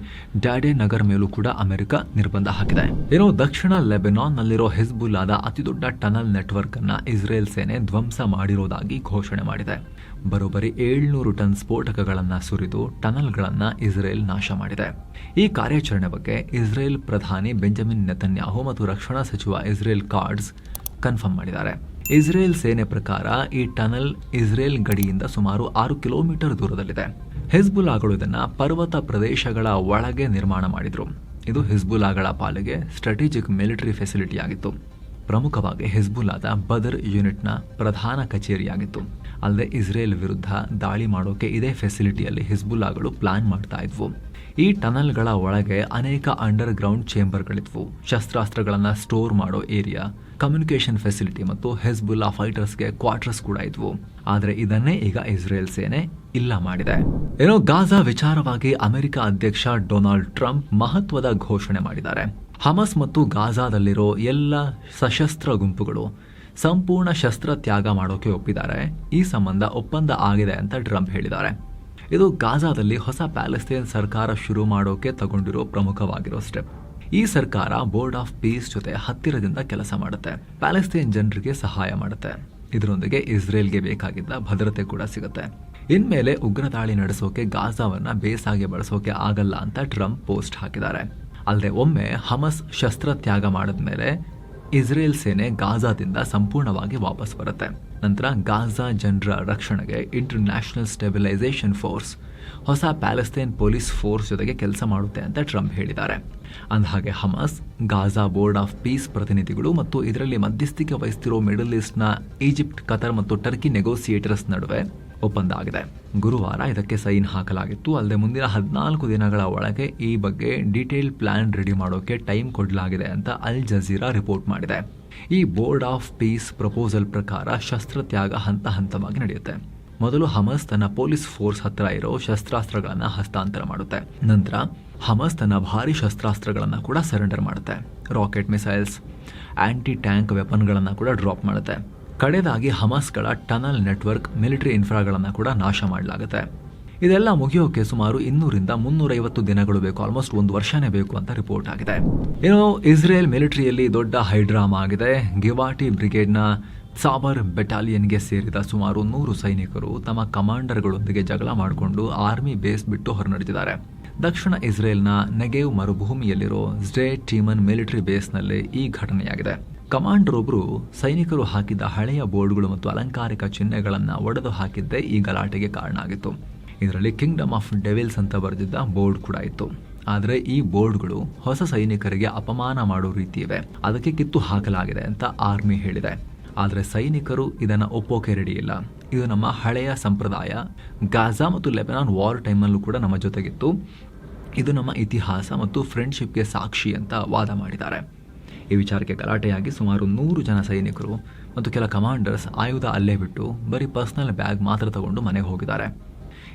ಡ್ಯಾಡೆ ನಗರ್ ಮೇಲೂ ಕೂಡ ಅಮೆರಿಕ ನಿರ್ಬಂಧ ಹಾಕಿದೆ. ಏನೋ ದಕ್ಷಿಣ ಲೆಬನಾನ್ ನಲ್ಲಿರೋ ಹಿಜ್ಬುಲ್ಲಾದ ಅತಿದೊಡ್ಡ ಟನಲ್ ನೆಟ್ವರ್ಕ್ ಅನ್ನ ಇಸ್ರೇಲ್ ಸೇನೆ ಧ್ವಂಸ ಮಾಡಿರೋದಾಗಿ ಘೋಷಣೆ ಮಾಡಿದೆ. ಬರೋಬ್ಬರಿ 700 ಟನ್ ಸ್ಫೋಟಕಗಳನ್ನ ಸುರಿದು ಟನಲ್ಗಳನ್ನ ಇಸ್ರೇಲ್ ನಾಶ ಮಾಡಿದೆ. ಈ ಕಾರ್ಯಾಚರಣೆ ಬಗ್ಗೆ ಇಸ್ರೇಲ್ ಪ್ರಧಾನಿ ಬೆಂಜಮಿನ್ ನೆತನ್ಯಾಹು ಮತ್ತು ರಕ್ಷಣಾ ಸಚಿವ ಇಸ್ರೇಲ್ ಕಾರ್ಡ್ಸ್ ಕನ್ಫರ್ಮ್ ಮಾಡಿದ್ದಾರೆ. ಇಸ್ರೇಲ್ ಸೇನೆ ಪ್ರಕಾರ ಈ ಟನಲ್ ಇಸ್ರೇಲ್ ಗಡಿಯಿಂದ ಸುಮಾರು 6 ಕಿಲೋಮೀಟರ್ ದೂರದಲ್ಲಿದೆ. ಹಿಜ್ಬುಲ್ಲಾಗಳು ಇದನ್ನ ಪರ್ವತ ಪ್ರದೇಶಗಳ ಒಳಗೆ ನಿರ್ಮಾಣ ಮಾಡಿದ್ರು. ಇದು ಹಿಜ್ಬುಲ್ಲಾಗಳ ಪಾಲಿಗೆ ಸ್ಟ್ರಾಟಜಿಕ್ ಮಿಲಿಟರಿ ಫೆಸಿಲಿಟಿ ಆಗಿತ್ತು. ಪ್ರಮುಖವಾಗಿ ಹಿಜ್ಬುಲ್ಲಾದ ಬದರ್ ಯೂನಿಟ್ನ ಪ್ರಧಾನ ಕಚೇರಿಯಾಗಿತ್ತು. ಅಲ್ಲದೆ ಇಸ್ರೇಲ್ ವಿರುದ್ಧ ದಾಳಿ ಮಾಡೋಕೆ ಇದೇ ಫೆಸಿಲಿಟಿಯಲ್ಲಿ ಹಿಜ್ಬುಲ್ಲಾಗಳು ಪ್ಲಾನ್ ಮಾಡ್ತಾ ಇದ್ವು. ಈ ಟನಲ್ಗಳ ಒಳಗೆ ಅನೇಕ ಅಂಡರ್ ಗ್ರೌಂಡ್ ಚೇಂಬರ್ಗಳಿದ್ವು. ಶಸ್ತ್ರಾಸ್ತ್ರಗಳನ್ನ ಸ್ಟೋರ್ ಮಾಡೋ ಏರಿಯಾ, ಕಮ್ಯುನಿಕೇಶನ್ ಫೆಸಿಲಿಟಿ ಮತ್ತು ಹಿಜ್ಬುಲ್ಲಾ ಫೈಟರ್ಸ್ಗೆ ಕ್ವಾರ್ಟರ್ಸ್ ಕೂಡ ಇದ್ವು. ಆದರೆ ಇದನ್ನೇ ಈಗ ಇಸ್ರೇಲ್ ಸೇನೆ ಇಲ್ಲ ಮಾಡಿದೆ. ಏನೋ ಗಾಜಾ ವಿಚಾರವಾಗಿ ಅಮೆರಿಕ ಅಧ್ಯಕ್ಷ ಡೊನಾಲ್ಡ್ ಟ್ರಂಪ್ ಮಹತ್ವದ ಘೋಷಣೆ ಮಾಡಿದ್ದಾರೆ. ಹಮಸ್ ಮತ್ತು ಗಾಜಾದಲ್ಲಿರೋ ಎಲ್ಲ ಸಶಸ್ತ್ರ ಗುಂಪುಗಳು ಸಂಪೂರ್ಣ ಶಸ್ತ್ರ ತ್ಯಾಗ ಮಾಡೋಕೆ ಒಪ್ಪಿದ್ದಾರೆ. ಈ ಸಂಬಂಧ ಒಪ್ಪಂದ ಆಗಿದೆ ಅಂತ ಟ್ರಂಪ್ ಹೇಳಿದ್ದಾರೆ. ಇದು ಗಾಜಾದಲ್ಲಿ ಹೊಸ ಪ್ಯಾಲೆಸ್ತೇನ್ ಸರ್ಕಾರ ಶುರು ಮಾಡೋಕೆ ತಗೊಂಡಿರೋ ಪ್ರಮುಖವಾಗಿರೋ ಸ್ಟೆಪ್. ಈ ಸರ್ಕಾರ ಬೋರ್ಡ್ ಆಫ್ ಪೀಸ್ ಜೊತೆ ಹತ್ತಿರದಿಂದ ಕೆಲಸ ಮಾಡುತ್ತೆ, ಪ್ಯಾಲೆಸ್ತೇನ್ ಜನರಿಗೆ ಸಹಾಯ ಮಾಡುತ್ತೆ. ಇದರೊಂದಿಗೆ ಇಸ್ರೇಲ್ಗೆ ಬೇಕಾಗಿದ್ದ ಭದ್ರತೆ ಕೂಡ ಸಿಗುತ್ತೆ. ಇನ್ಮೇಲೆ ಉಗ್ರ ದಾಳಿ ನಡೆಸೋಕೆ ಗಾಜಾವನ್ನ ಬೇಸಾಗಿ ಬಳಸೋಕೆ ಆಗಲ್ಲ ಅಂತ ಟ್ರಂಪ್ ಪೋಸ್ಟ್ ಹಾಕಿದ್ದಾರೆ. ಅಲ್ಲದೆ ಒಮ್ಮೆ ಹಮಸ್ ಶಸ್ತ್ರ ತ್ಯಾಗ ಮಾಡಿದ್ಮೇಲೆ ಇಸ್ರೇಲ್ ಸೇನೆ ಗಾಜಾದಿಂದ ಸಂಪೂರ್ಣವಾಗಿ ವಾಪಸ್ ಬರುತ್ತೆ. ನಂತರ ಗಾಜಾ ಜನರ ರಕ್ಷಣೆಗೆ ಇಂಟರ್ನ್ಯಾಷನಲ್ ಸ್ಟೆಬಿಲೈಸೇಷನ್ ಫೋರ್ಸ್, ಹೊಸ ಪ್ಯಾಲೆಸ್ತೇನ್ ಪೊಲೀಸ್ ಫೋರ್ಸ್ ಜೊತೆಗೆ ಕೆಲಸ ಮಾಡುತ್ತೆ ಅಂತ ಟ್ರಂಪ್ ಹೇಳಿದ್ದಾರೆ. ಅಂದಹಾಗೆ hummus, Gaza board of piece ಪ್ರತಿನಿಧಿಗಳು ಮತ್ತು ಇದರಲ್ಲಿ ಮಧ್ಯಸ್ಥಿಕೆ ವಹಿಸ್ತಿರೋ ಮಿಡಲ್ ಈಸ್ಟ್ನ ಈಜಿಪ್ಟ್, ಕತರ್ ಮತ್ತು ಟರ್ಕಿ ನೆಗೋಸಿಯೇಟರ್ಸ್ ನಡುವೆ ಒಪ್ಪಂದ ಆಗಿದೆ. ಗುರುವಾರ ಇದಕ್ಕೆ ಸೈನ್ ಹಾಕಲಾಗಿತ್ತು. ಅಲ್ಲದೆ ಮುಂದಿನ 14 ದಿನಗಳ ಒಳಗೆ ಈ ಬಗ್ಗೆ ಡೀಟೇಲ್ ಪ್ಲಾನ್ ರೆಡಿ ಮಾಡೋಕೆ ಟೈಮ್ ಕೊಡಲಾಗಿದೆ ಅಂತ ಅಲ್ ಜಜೀರಾ ರಿಪೋರ್ಟ್ ಮಾಡಿದೆ. ಈ ಬೋರ್ಡ್ ಆಫ್ ಪೀಸ್ ಪ್ರಪೋಸಲ್ ಪ್ರಕಾರ ಶಸ್ತ್ರ ತ್ಯಾಗ ಹಂತ ಹಂತವಾಗಿ ನಡೆಯುತ್ತೆ. ಮೊದಲು ಹಮಸ್ ತನ್ನ ಪೊಲೀಸ್ ಫೋರ್ಸ್ ಹತ್ರ ಇರೋ ಶಸ್ತ್ರಾಸ್ತ್ರಗಳನ್ನ ಹಸ್ತಾಂತರ ಮಾಡುತ್ತೆ. ನಂತರ ಹಮಸ್ ತನ್ನ ಭಾರಿ ಶಸ್ತ್ರಾಸ್ತ್ರಗಳನ್ನ ಕೂಡ ಸರೆಂಡರ್ ಮಾಡುತ್ತೆ. ರಾಕೆಟ್ ಮಿಸೈಲ್ಸ್, ಆಂಟಿ ಟ್ಯಾಂಕ್ ವೆಪನ್ಗಳನ್ನ ಕೂಡ ಡ್ರಾಪ್ ಮಾಡುತ್ತೆ. ಕಡೆದಾಗಿ ಹಮಸ್ಗಳ ಟನಲ್ ನೆಟ್ವರ್ಕ್, ಮಿಲಿಟರಿ ಇನ್ಫ್ರಾಗಳನ್ನು ಕೂಡ ನಾಶ ಮಾಡಲಾಗುತ್ತೆ. ಇದೆಲ್ಲ ಮುಗಿಯೋಕೆ ಸುಮಾರು 200ರಿಂದ 350 ದಿನಗಳು ಬೇಕು, ಆಲ್ಮೋಸ್ಟ್ 1 ವರ್ಷನೇ ಬೇಕು ಅಂತ ರಿಪೋರ್ಟ್ ಆಗಿದೆ. ಏನೋ ಇಸ್ರೇಲ್ ಮಿಲಿಟರಿಯಲ್ಲಿ ದೊಡ್ಡ ಹೈಡ್ರಾಮಾ ಆಗಿದೆ. ಗಿವಾಟಿ ಬ್ರಿಗೇಡ್ನ ಸಾಬರ್ ಬೆಟಾಲಿಯನ್ಗೆ ಸೇರಿದ ಸುಮಾರು 100 ಸೈನಿಕರು ತಮ್ಮ ಕಮಾಂಡರ್ಗಳೊಂದಿಗೆ ಜಗಳ ಮಾಡಿಕೊಂಡು ಆರ್ಮಿ ಬೇಸ್ ಬಿಟ್ಟು ಹೊರನಡೆದಿದ್ದಾರೆ. ದಕ್ಷಿಣ ಇಸ್ರೇಲ್ನ ನೆಗೆವ್ ಮರುಭೂಮಿಯಲ್ಲಿರೋ ಜ್ಡೆ ಟೀಮನ್ ಮಿಲಿಟರಿ ಬೇಸ್ನಲ್ಲಿ ಈ ಘಟನೆಯಾಗಿದೆ. ಕಮಾಂಡರ್ ಒಬ್ಬರು ಸೈನಿಕರು ಹಾಕಿದ್ದ ಹಳೆಯ ಬೋರ್ಡ್ಗಳು ಮತ್ತು ಅಲಂಕಾರಿಕ ಚಿಹ್ನೆಗಳನ್ನು ಒಡೆದು ಹಾಕಿದ್ದೇ ಈ ಗಲಾಟೆಗೆ ಕಾರಣ ಆಗಿತ್ತು. ಇದರಲ್ಲಿ ಕಿಂಗ್ಡಮ್ ಆಫ್ ಡೆವಿಲ್ಸ್ ಅಂತ ಬರೆದಿದ್ದ ಬೋರ್ಡ್ ಕೂಡ ಇತ್ತು. ಆದರೆ ಈ ಬೋರ್ಡ್ಗಳು ಹೊಸ ಸೈನಿಕರಿಗೆ ಅಪಮಾನ ಮಾಡೋ ರೀತಿ ಇವೆ, ಅದಕ್ಕೆ ಕಿತ್ತು ಹಾಕಲಾಗಿದೆ ಅಂತ ಆರ್ಮಿ ಹೇಳಿದೆ. ಆದರೆ ಸೈನಿಕರು ಇದನ್ನು ಒಪ್ಪೋಕೆ ರೆಡಿ ಇಲ್ಲ. ಇದು ನಮ್ಮ ಹಳೆಯ ಸಂಪ್ರದಾಯ, ಗಾಜಾ ಮತ್ತು ಲೆಬನಾನ್ ವಾರ್ ಟೈಮಲ್ಲೂ ಕೂಡ ನಮ್ಮ ಜೊತೆಗಿತ್ತು, ಇದು ನಮ್ಮ ಇತಿಹಾಸ ಮತ್ತು ಫ್ರೆಂಡ್ಶಿಪ್ಗೆ ಸಾಕ್ಷಿ ಅಂತ ವಾದ ಮಾಡಿದ್ದಾರೆ. ಈ ವಿಚಾರಕ್ಕೆ ಗಲಾಟೆಯಾಗಿ ಸುಮಾರು 100 ಜನ ಸೈನಿಕರು ಮತ್ತು ಕೆಲ ಕಮಾಂಡರ್ಸ್ ಆಯುಧ ಅಲ್ಲೇ ಬಿಟ್ಟು ಬರೀ ಪರ್ಸನಲ್ ಬ್ಯಾಗ್ ಮಾತ್ರ ತಗೊಂಡು ಮನೆಗೆ ಹೋಗಿದ್ದಾರೆ.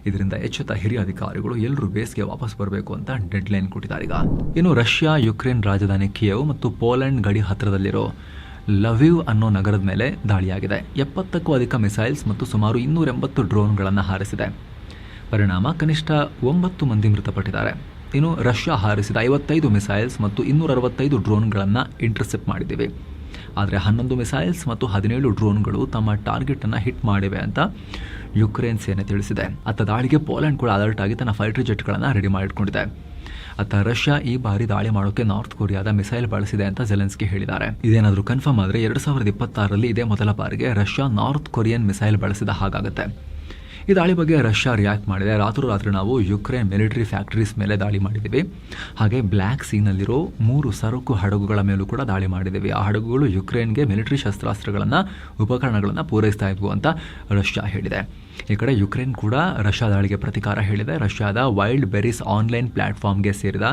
ಇದರಿಂದ ಎಚ್ಚೆತ್ತ ಹಿರಿಯ ಅಧಿಕಾರಿಗಳು ಎಲ್ಲರೂ ಬೇಸ್ಗೆ ವಾಪಸ್ ಬರಬೇಕು ಅಂತ ಡೆಡ್ಲೈನ್ ಕೊಟ್ಟಿದ್ದಾರೆ. ಈಗ ಇನ್ನು ರಷ್ಯಾ ಯುಕ್ರೇನ್ ರಾಜಧಾನಿ ಕಿಯೆವ್ ಮತ್ತು ಪೋಲೆಂಡ್ ಗಡಿ ಹತ್ತಿರದಲ್ಲಿರೋ ಲವಿವ್ ಅನ್ನೋ ನಗರದ ಮೇಲೆ ದಾಳಿಯಾಗಿದೆ. 70ಕ್ಕೂ ಅಧಿಕ ಮಿಸೈಲ್ಸ್ ಮತ್ತು ಸುಮಾರು 280 ಡ್ರೋನ್ಗಳನ್ನು ಹಾರಿಸಿದೆ. ಪರಿಣಾಮ ಕನಿಷ್ಠ 9 ಮಂದಿ ಮೃತಪಟ್ಟಿದ್ದಾರೆ. ಇನ್ನು ರಷ್ಯಾ ಹಾರಿಸಿದ 55 ಮಿಸೈಲ್ಸ್ ಮತ್ತು 265 ಡ್ರೋನ್ಗಳನ್ನು ಇಂಟರ್ಸೆಪ್ಟ್ ಮಾಡಿದ್ದೀವಿ. ಆದರೆ 11 ಮಿಸೈಲ್ಸ್ ಮತ್ತು 17 ಡ್ರೋನ್ಗಳು ತಮ್ಮ ಟಾರ್ಗೆಟ್ ಅನ್ನು ಹಿಟ್ ಮಾಡಿವೆ ಅಂತ ಯುಕ್ರೇನ್ ಸೇನೆ ತಿಳಿಸಿದೆ. ಅತ್ತ ದಾಳಿಗೆ ಪೋಲೆಂಡ್ ಕೂಡ ಅಲರ್ಟ್ ಆಗಿ ತನ್ನ ಫೈಟರ್ ಜೆಟ್ಗಳನ್ನು ರೆಡಿ ಮಾಡಿಟ್ಕೊಂಡಿದೆ. ಅತ್ತ ರಷ್ಯಾ ಈ ಬಾರಿ ದಾಳಿ ಮಾಡೋಕೆ ನಾರ್ತ್ ಕೊರಿಯಾದ ಮಿಸೈಲ್ ಬಳಸಿದೆ ಅಂತ ಜೆಲೆನ್ಸ್ಕಿ ಹೇಳಿದ್ದಾರೆ. ಇದೇನಾದರೂ ಕನ್ಫರ್ಮ್ ಆದರೆ 2026ರಲ್ಲಿ ಇದೇ ಮೊದಲ ಬಾರಿಗೆ ರಷ್ಯಾ ನಾರ್ತ್ ಕೊರಿಯನ್ ಮಿಸೈಲ್ ಬಳಸಿದ ಹಾಗಾಗುತ್ತೆ. ಈ ದಾಳಿ ಬಗ್ಗೆ ರಷ್ಯಾ ರಿಯಾಕ್ಟ್ ಮಾಡಿದೆ. ರಾತ್ರಿ ನಾವು ಯುಕ್ರೇನ್ ಮಿಲಿಟರಿ ಫ್ಯಾಕ್ಟರೀಸ್ ಮೇಲೆ ದಾಳಿ ಮಾಡಿದ್ದೀವಿ, ಹಾಗೆ ಬ್ಲ್ಯಾಕ್ ಸೀನಲ್ಲಿರೋ 3 ಸರಕು ಹಡಗುಗಳ ಮೇಲೂ ಕೂಡ ದಾಳಿ ಮಾಡಿದ್ದೀವಿ. ಆ ಹಡಗುಗಳು ಯುಕ್ರೇನ್ಗೆ ಮಿಲಿಟರಿ ಶಸ್ತ್ರಾಸ್ತ್ರಗಳನ್ನು, ಉಪಕರಣಗಳನ್ನು ಪೂರೈಸ್ತಾ ಇದ್ವು ಅಂತ ರಷ್ಯಾ ಹೇಳಿದೆ. ಈ ಕಡೆ ಯುಕ್ರೇನ್ ಕೂಡ ರಷ್ಯಾ ದಾಳಿಗೆ ಪ್ರತಿಕಾರ ಹೇಳಿದೆ. ರಷ್ಯಾದ ವೈಲ್ಡ್ ಬೆರೀಸ್ ಆನ್ಲೈನ್ ಪ್ಲಾಟ್ಫಾರ್ಮ್ಗೆ ಸೇರಿದ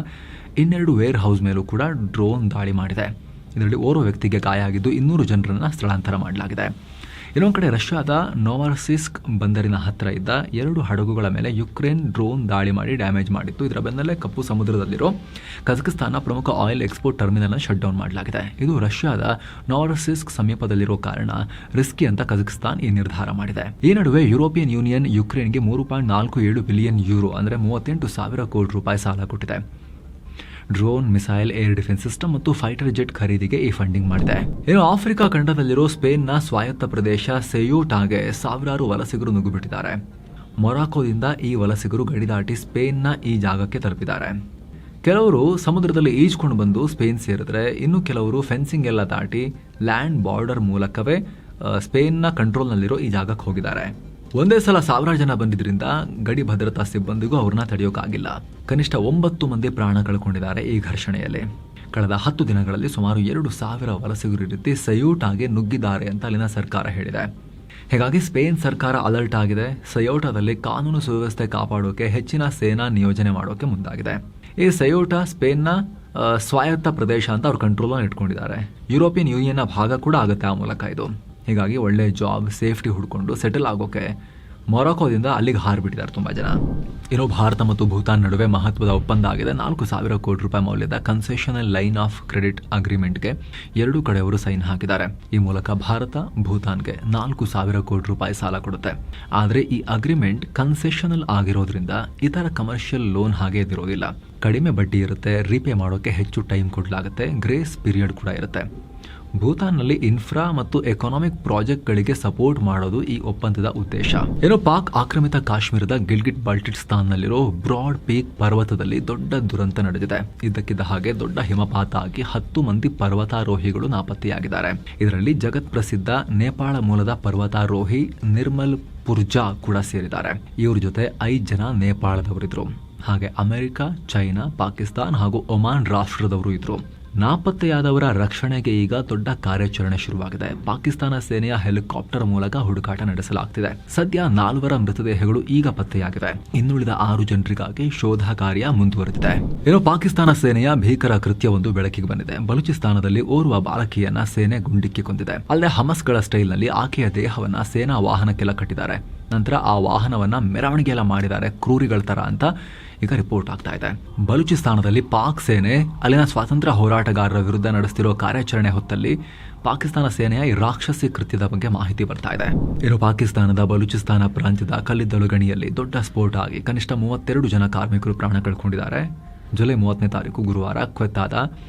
2 ವೇರ್ ಹೌಸ್ ಮೇಲೂ ಕೂಡ ಡ್ರೋನ್ ದಾಳಿ ಮಾಡಿದೆ. ಇದರಲ್ಲಿ ಓರ್ವ ವ್ಯಕ್ತಿಗೆ ಗಾಯ ಆಗಿದ್ದು 200 ಜನರನ್ನು ಸ್ಥಳಾಂತರ ಮಾಡಲಾಗಿದೆ. ಇನ್ನೊಂದು ಕಡೆ ರಷ್ಯಾದ ನೋವಾಸಿಸ್ಕ್ ಬಂದರಿನ ಹತ್ತಿರ ಇದ್ದ 2 ಹಡಗುಗಳ ಮೇಲೆ ಯುಕ್ರೇನ್ ಡ್ರೋನ್ ದಾಳಿ ಮಾಡಿ ಡ್ಯಾಮೇಜ್ ಮಾಡಿತ್ತು. ಇದರ ಬೆನ್ನಲ್ಲೇ ಕಪ್ಪು ಸಮುದ್ರದಲ್ಲಿರೋ ಕಜಕಿಸ್ತಾನ ಪ್ರಮುಖ ಆಯಿಲ್ ಎಕ್ಸ್ಪೋರ್ಟ್ ಟರ್ಮಿನಲ್ ಅನ್ನು ಶಟ್ ಡೌನ್ ಮಾಡಲಾಗಿದೆ. ಇದು ರಷ್ಯಾದ ನೋವಾಸಿಸ್ಕ್ ಸಮೀಪದಲ್ಲಿರೋ ಕಾರಣ ರಿಸ್ಕಿ ಅಂತ ಕಜಕಿಸ್ತಾನ್ ಈ ನಿರ್ಧಾರ ಮಾಡಿದೆ. ಈ ನಡುವೆ ಯುರೋಪಿಯನ್ ಯೂನಿಯನ್ ಯುಕ್ರೇನ್ಗೆ 3.47 ಬಿಲಿಯನ್ ಯೂರೋ ಅಂದರೆ 38,000 ಕೋಟಿ ರೂಪಾಯಿ ಸಾಲ ಕೊಟ್ಟಿದೆ. Drone, missile, air defence system ಮತ್ತು ಫೈಟರ್ ಜೆಟ್ ಖರೀದಿಗೆ ಈ ಫಂಡಿಂಗ್ ಮಾಡಿದೆ. ಇನ್ನು ಆಫ್ರಿಕಾ ಖಂಡದಲ್ಲಿರೋ ಸ್ಪೇನ್ನ ಸ್ವಾಯತ್ತ ಪ್ರದೇಶ ಸೆಯೂಟಾಗೆ ಸಾವಿರಾರು ವಲಸಿಗರು ನುಗ್ಗಿಬಿಟ್ಟಿದ್ದಾರೆ. ಮೊರಾಕೋದಿಂದ ಈ ವಲಸಿಗರು ಗಡಿ ದಾಟಿ ಸ್ಪೇನ್ನ ಈ ಜಾಗಕ್ಕೆ ತಲುಪಿದ್ದಾರೆ. ಕೆಲವರು ಸಮುದ್ರದಲ್ಲಿ ಈಜ್ಕೊಂಡು ಬಂದು ಸ್ಪೇನ್ ಸೇರಿದ್ರೆ, ಇನ್ನು ಕೆಲವರು ಫೆನ್ಸಿಂಗ್ ಎಲ್ಲ ದಾಟಿ ಲ್ಯಾಂಡ್ ಬಾರ್ಡರ್ ಮೂಲಕವೇ ಸ್ಪೇನ್ನ ಕಂಟ್ರೋಲ್ನಲ್ಲಿರೋ ಈ ಜಾಗಕ್ಕೆ ಹೋಗಿದ್ದಾರೆ. ಒಂದೇ ಸಲ ಸಾವಿರಾರು ಜನ ಬಂದಿದ್ರಿಂದ ಗಡಿ ಭದ್ರತಾ ಸಿಬ್ಬಂದಿಗೂ ಅವ್ರನ್ನ ತಡೆಯೋಕ್ಕಾಗಿಲ್ಲ. ಕನಿಷ್ಠ 9 ಮಂದಿ ಪ್ರಾಣ ಕಳ್ಕೊಂಡಿದ್ದಾರೆ ಈ ಘರ್ಷಣೆಯಲ್ಲಿ. ಕಳೆದ 10 ದಿನಗಳಲ್ಲಿ ಸುಮಾರು 2,000 ವಲಸಿಗರು ರೀತಿ ಸೆಯೂಟಾಗೆ ನುಗ್ಗಿದ್ದಾರೆ ಅಂತ ಅಲ್ಲಿನ ಸರ್ಕಾರ ಹೇಳಿದೆ. ಹೀಗಾಗಿ ಸ್ಪೇನ್ ಸರ್ಕಾರ ಅಲರ್ಟ್ ಆಗಿದೆ. ಸೆಯೂಟಾದಲ್ಲಿ ಕಾನೂನು ಸುವ್ಯವಸ್ಥೆ ಕಾಪಾಡೋಕೆ ಹೆಚ್ಚಿನ ಸೇನಾ ನಿಯೋಜನೆ ಮಾಡೋಕೆ ಮುಂದಾಗಿದೆ. ಈ ಸೆಯೂಟಾ ಸ್ಪೇನ್ನ ಸ್ವಾಯತ್ತ ಪ್ರದೇಶ ಅಂತ ಅವ್ರ ಕಂಟ್ರೋಲ್ ಇಟ್ಕೊಂಡಿದ್ದಾರೆ. ಯುರೋಪಿಯನ್ ಯೂನಿಯನ್ನ ಭಾಗ ಕೂಡ ಆಗುತ್ತೆ ಆ ಮೂಲಕ ಇದು. ಹೀಗಾಗಿ ಒಳ್ಳೆ ಜಾಬ್, ಸೇಫ್ಟಿ ಹುಡ್ಕೊಂಡು ಸೆಟಲ್ ಆಗೋಕೆ ಮೊರಾಕೋದಿಂದ ಅಲ್ಲಿಗೆ ಹಾರಿಬಿಟ್ಟಿದ್ದಾರೆ ತುಂಬ ಜನ. ಇನ್ನು ಭಾರತ ಮತ್ತು ಭೂತಾನ್ ನಡುವೆ ಮಹತ್ವದ ಒಪ್ಪಂದ ಆಗಿದೆ. 4,000 ಕೋಟಿ ರೂಪಾಯಿ ಮೌಲ್ಯದ ಕನ್ಸೆಷನಲ್ ಲೈನ್ ಆಫ್ ಕ್ರೆಡಿಟ್ ಅಗ್ರಿಮೆಂಟ್ಗೆ 2 ಕಡೆಯವರು ಸೈನ್ ಹಾಕಿದ್ದಾರೆ. ಈ ಮೂಲಕ ಭಾರತ ಭೂತಾನ್ಗೆ 4,000 ಕೋಟಿ ರೂಪಾಯಿ ಸಾಲ ಕೊಡುತ್ತೆ. ಆದರೆ ಈ ಅಗ್ರಿಮೆಂಟ್ ಕನ್ಸೆಷನಲ್ ಆಗಿರೋದ್ರಿಂದ ಇತರ ಕಮರ್ಷಿಯಲ್ ಲೋನ್ ಹಾಗೆ ಇದಿರೋದಿಲ್ಲ. ಕಡಿಮೆ ಬಡ್ಡಿ ಇರುತ್ತೆ, ರೀಪೇ ಮಾಡೋಕೆ ಹೆಚ್ಚು ಟೈಮ್ ಕೊಡಲಾಗುತ್ತೆ, ಗ್ರೇಸ್ ಪೀರಿಯಡ್ ಕೂಡ ಇರುತ್ತೆ. ಭೂತಾನ್ನಲ್ಲಿ ಇನ್ಫ್ರಾ ಮತ್ತು ಎಕನಾಮಿಕ್ ಪ್ರಾಜೆಕ್ಟ್ಗಳಿಗೆ ಸಪೋರ್ಟ್ ಮಾಡೋದು ಈ ಒಪ್ಪಂದದ ಉದ್ದೇಶ. ಏನೋ ಪಾಕ್ ಆಕ್ರಮಿತ ಕಾಶ್ಮೀರದ ಗಿಲ್ಗಿಟ್ ಬಾಲ್ಟಿಸ್ತಾನ್ನಲ್ಲಿರೋ ಬ್ರಾಡ್ ಪೀಕ್ ಪರ್ವತದಲ್ಲಿ ದೊಡ್ಡ ದುರಂತ ನಡೆದಿದೆ. ಇದ್ದಕ್ಕಿದ್ದ ಹಾಗೆ ದೊಡ್ಡ ಹಿಮಪಾತ ಆಗಿ 10 ಮಂದಿ ಪರ್ವತಾರೋಹಿಗಳು ನಾಪತ್ತೆಯಾಗಿದ್ದಾರೆ. ಇದರಲ್ಲಿ ಜಗತ್ ಪ್ರಸಿದ್ಧ ನೇಪಾಳ ಮೂಲದ ಪರ್ವತಾರೋಹಿ ನಿರ್ಮಲ್ ಪುರ್ಜಾ ಕೂಡ ಸೇರಿದ್ದಾರೆ. ಇವ್ರ ಜೊತೆ 5 ಜನ ನೇಪಾಳದವರಿದ್ರು. ಹಾಗೆ ಅಮೆರಿಕ, ಚೈನಾ, ಪಾಕಿಸ್ತಾನ್ ಹಾಗೂ ಒಮಾನ್ ರಾಷ್ಟ್ರದವರು ಇದ್ರು. ನಾಪತ್ತೆಯಾದವರ ರಕ್ಷಣೆಗೆ ಈಗ ದೊಡ್ಡ ಕಾರ್ಯಾಚರಣೆ ಶುರುವಾಗಿದೆ. ಪಾಕಿಸ್ತಾನ ಸೇನೆಯ ಹೆಲಿಕಾಪ್ಟರ್ ಮೂಲಕ ಹುಡುಕಾಟ ನಡೆಸಲಾಗ್ತಿದೆ. ಸದ್ಯ 4 ಮೃತದೇಹಗಳು ಈಗ ಪತ್ತೆಯಾಗಿವೆ. ಇನ್ನುಳಿದ 6 ಜನರಿಗಾಗಿ ಶೋಧ ಕಾರ್ಯ ಮುಂದುವರೆದಿದೆ. ಇನ್ನು ಪಾಕಿಸ್ತಾನ ಸೇನೆಯ ಭೀಕರ ಕೃತ್ಯವೊಂದು ಬೆಳಕಿಗೆ ಬಂದಿದೆ. ಬಲೂಚಿಸ್ತಾನದಲ್ಲಿ ಓರ್ವ ಬಾಲಕಿಯನ್ನ ಸೇನೆ ಗುಂಡಿಕ್ಕಿ ಕೊಂದಿದೆ. ಅಲ್ಲದೆ ಹಮಸ್ಗಳ ಸ್ಟೈಲ್ನಲ್ಲಿ ಆಕೆಯ ದೇಹವನ್ನ ಸೇನಾ ವಾಹನಕ್ಕೆಲ್ಲ ಕಟ್ಟಿದ್ದಾರೆ. ನಂತರ ಆ ವಾಹನವನ್ನ ಮೆರವಣಿಗೆ ಎಲ್ಲ ಮಾಡಿದ್ದಾರೆ, ಕ್ರೂರಿಗಳ ತರ ಅಂತ ಈಗ ರಿಪೋರ್ಟ್ ಆಗ್ತಾ ಇದೆ. ಬಲೂಚಿಸ್ತಾನದಲ್ಲಿ ಪಾಕ್ ಸೇನೆ ಅಲ್ಲಿನ ಸ್ವಾತಂತ್ರ್ಯ ಹೋರಾಟಗಾರರ ವಿರುದ್ಧ ನಡೆಸ್ತಿರೋ ಕಾರ್ಯಾಚರಣೆ ಹೊತ್ತಲ್ಲಿ ಪಾಕಿಸ್ತಾನ ಸೇನೆಯ ಈ ರಾಕ್ಷಸಿ ಕೃತ್ಯದ ಬಗ್ಗೆ ಮಾಹಿತಿ ಬರ್ತಾ ಇದೆ. ಇನ್ನು ಪಾಕಿಸ್ತಾನದ ಬಲೂಚಿಸ್ತಾನ ಪ್ರಾಂತ್ಯದ ಕಲ್ಲಿದ್ದಲು ಗಣಿಯಲ್ಲಿ ದೊಡ್ಡ ಸ್ಫೋಟ ಆಗಿ ಕನಿಷ್ಠ 32 ಜನ ಕಾರ್ಮಿಕರು ಪ್ರಾಣ ಕಳ್ಕೊಂಡಿದ್ದಾರೆ. ಜುಲೈ 30ನೇ ತಾರೀಕು ಗುರುವಾರ ಕ್ವೆತ್ತಾದ